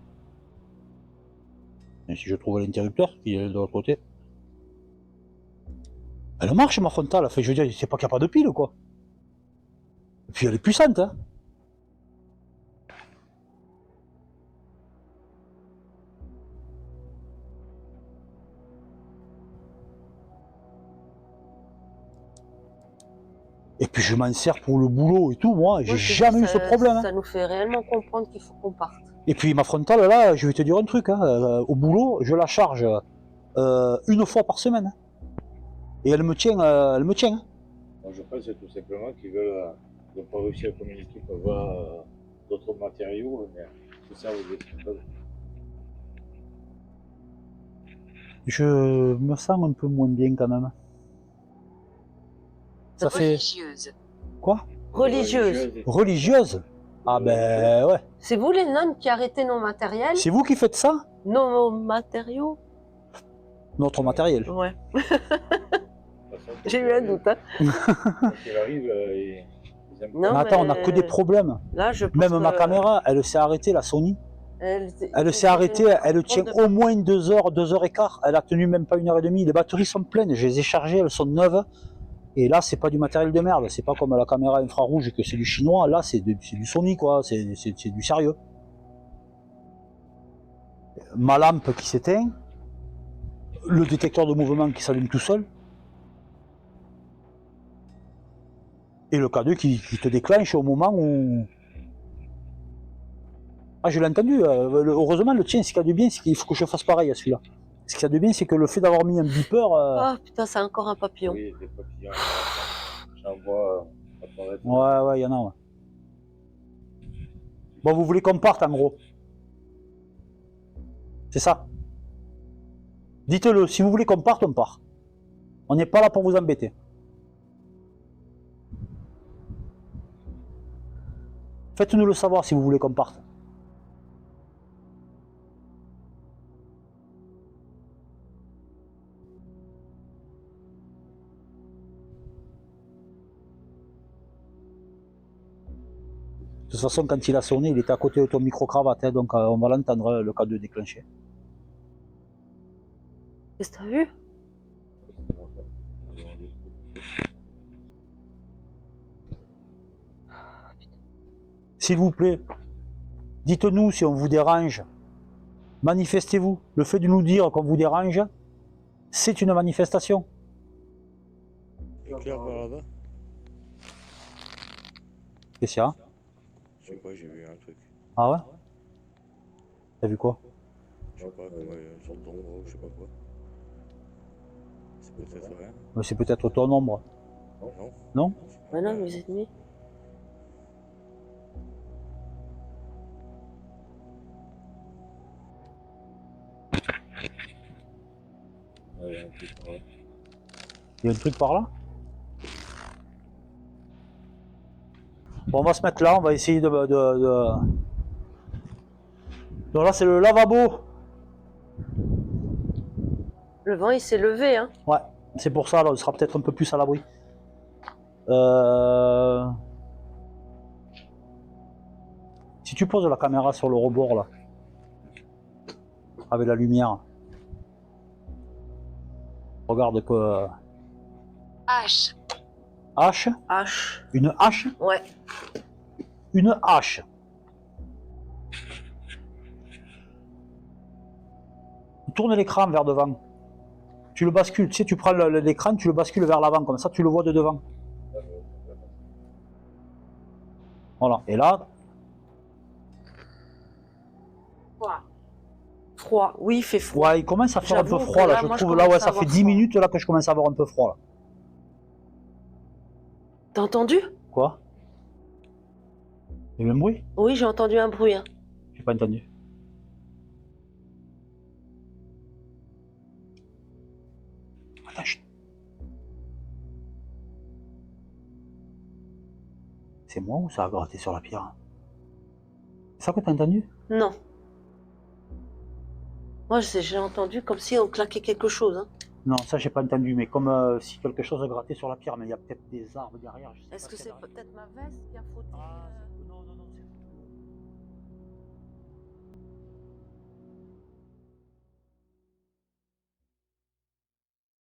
Et si je trouve l'interrupteur, qui est de l'autre côté. Elle marche, ma frontale. Enfin, je veux dire, c'est pas qu'il n'y a pas de pile, quoi. Et puis, elle est puissante, hein. Et puis je m'en sers pour le boulot et tout, moi, j'ai Ouais, jamais eu ce problème. Hein. Ça nous fait réellement comprendre qu'il faut qu'on parte. Et puis ma frontale, là, je vais te dire un truc, hein, au boulot, je la charge une fois par semaine. Hein. Et elle me tient, elle me tient. Hein. Moi, je pense tout simplement qu'ils veulent, ils n'ont pas réussi à communiquer pour avoir d'autres matériaux, mais c'est ça vous êtes. Je me sens un peu moins bien quand même. Ça fait... Religieuse. Quoi? Religieuse. Religieuse? Ah ben ouais. C'est vous les nonnes qui arrêtez nos matériels, C'est vous qui faites ça? nos matériaux? Notre matériel. Ouais. J'ai eu un doute. Hein. Quand il arrive, ils aiment Non, Mais attends, on mais a que des problèmes. Là, je pense Même ma que caméra, elle s'est arrêtée, la Sony. Elle s'est arrêtée, elle tient au moins 2 heures, 2 heures et quart. Elle a tenu même pas 1h30. Les batteries sont pleines, je les ai chargées, elles sont neuves. Et là, c'est pas du matériel de merde. C'est pas comme la caméra infrarouge que c'est du chinois. Là, c'est du Sony, quoi. C'est du sérieux. Ma lampe qui s'éteint. Le détecteur de mouvement qui s'allume tout seul. Et le K2 qui te déclenche au moment où... Ah, je l'ai entendu. Heureusement, le tien, ce qu'il y a de bien, c'est qu'il faut que je fasse pareil à celui-là. Ce qu'il y a de bien, c'est que le fait d'avoir mis un beeper... Ah putain, c'est encore un papillon. Oui, des papillons. J'en vois apparaître. Ouais, il y en a, ouais. Bon, vous voulez qu'on parte, en gros. C'est ça. Dites-le, si vous voulez qu'on parte, on part. On n'est pas là pour vous embêter. Faites-nous le savoir si vous voulez qu'on parte. De toute façon, quand il a sonné, il était à côté de ton micro-cravate, hein, donc on va l'entendre, le K2 déclenché. Qu'est-ce que t'as vu? S'il vous plaît, dites-nous si on vous dérange. Manifestez-vous. Le fait de nous dire qu'on vous dérange, c'est une manifestation. Éclair par là-bas. Qu'est-ce qu'il y a? Je sais pas, j'ai vu un truc. Ah ouais? T'as vu quoi? Je sais pas, comme une sorte d'ombre ou je sais pas quoi. C'est peut-être rien. C'est peut-être ton ombre. Non? Non? Ouais, non, mes ennemis. Ouais, un petit peu, ouais. Il y a un truc par là? Bon, on va se mettre là, on va essayer de... Donc là, c'est le lavabo. Le vent, il s'est levé, hein. Ouais, c'est pour ça, là, on sera peut-être un peu plus à l'abri. Si tu poses la caméra sur le rebord, là, avec la lumière, regarde que... H. Hache? H. Une hache? Ouais. Une hache. Tourne l'écran vers devant. Tu le bascules, tu sais, tu prends l'écran, tu le bascules vers l'avant, comme ça tu le vois de devant. Voilà, et là, Froid. Oui, il fait froid. ouais, il commence à faire un peu J'avoue froid que là, là, je moi, je trouve. Là, ouais, commence à ça fait avoir 10 froid. minutes là que je commence à avoir un peu froid là. T'as entendu? Quoi? Il y a eu un bruit? Oui, j'ai entendu un bruit. Hein. J'ai pas entendu. Attends, chut. C'est moi ou ça a gratté sur la pierre? C'est ça que t'as entendu? Non. Moi, j'ai entendu comme si on claquait quelque chose. Hein. Non, ça j'ai pas entendu, mais comme si quelque chose a gratté sur la pierre, mais il y a peut-être des arbres derrière. Je sais Est-ce pas que quel c'est arbre. peut-être ma veste qui a fauté Ah, c'est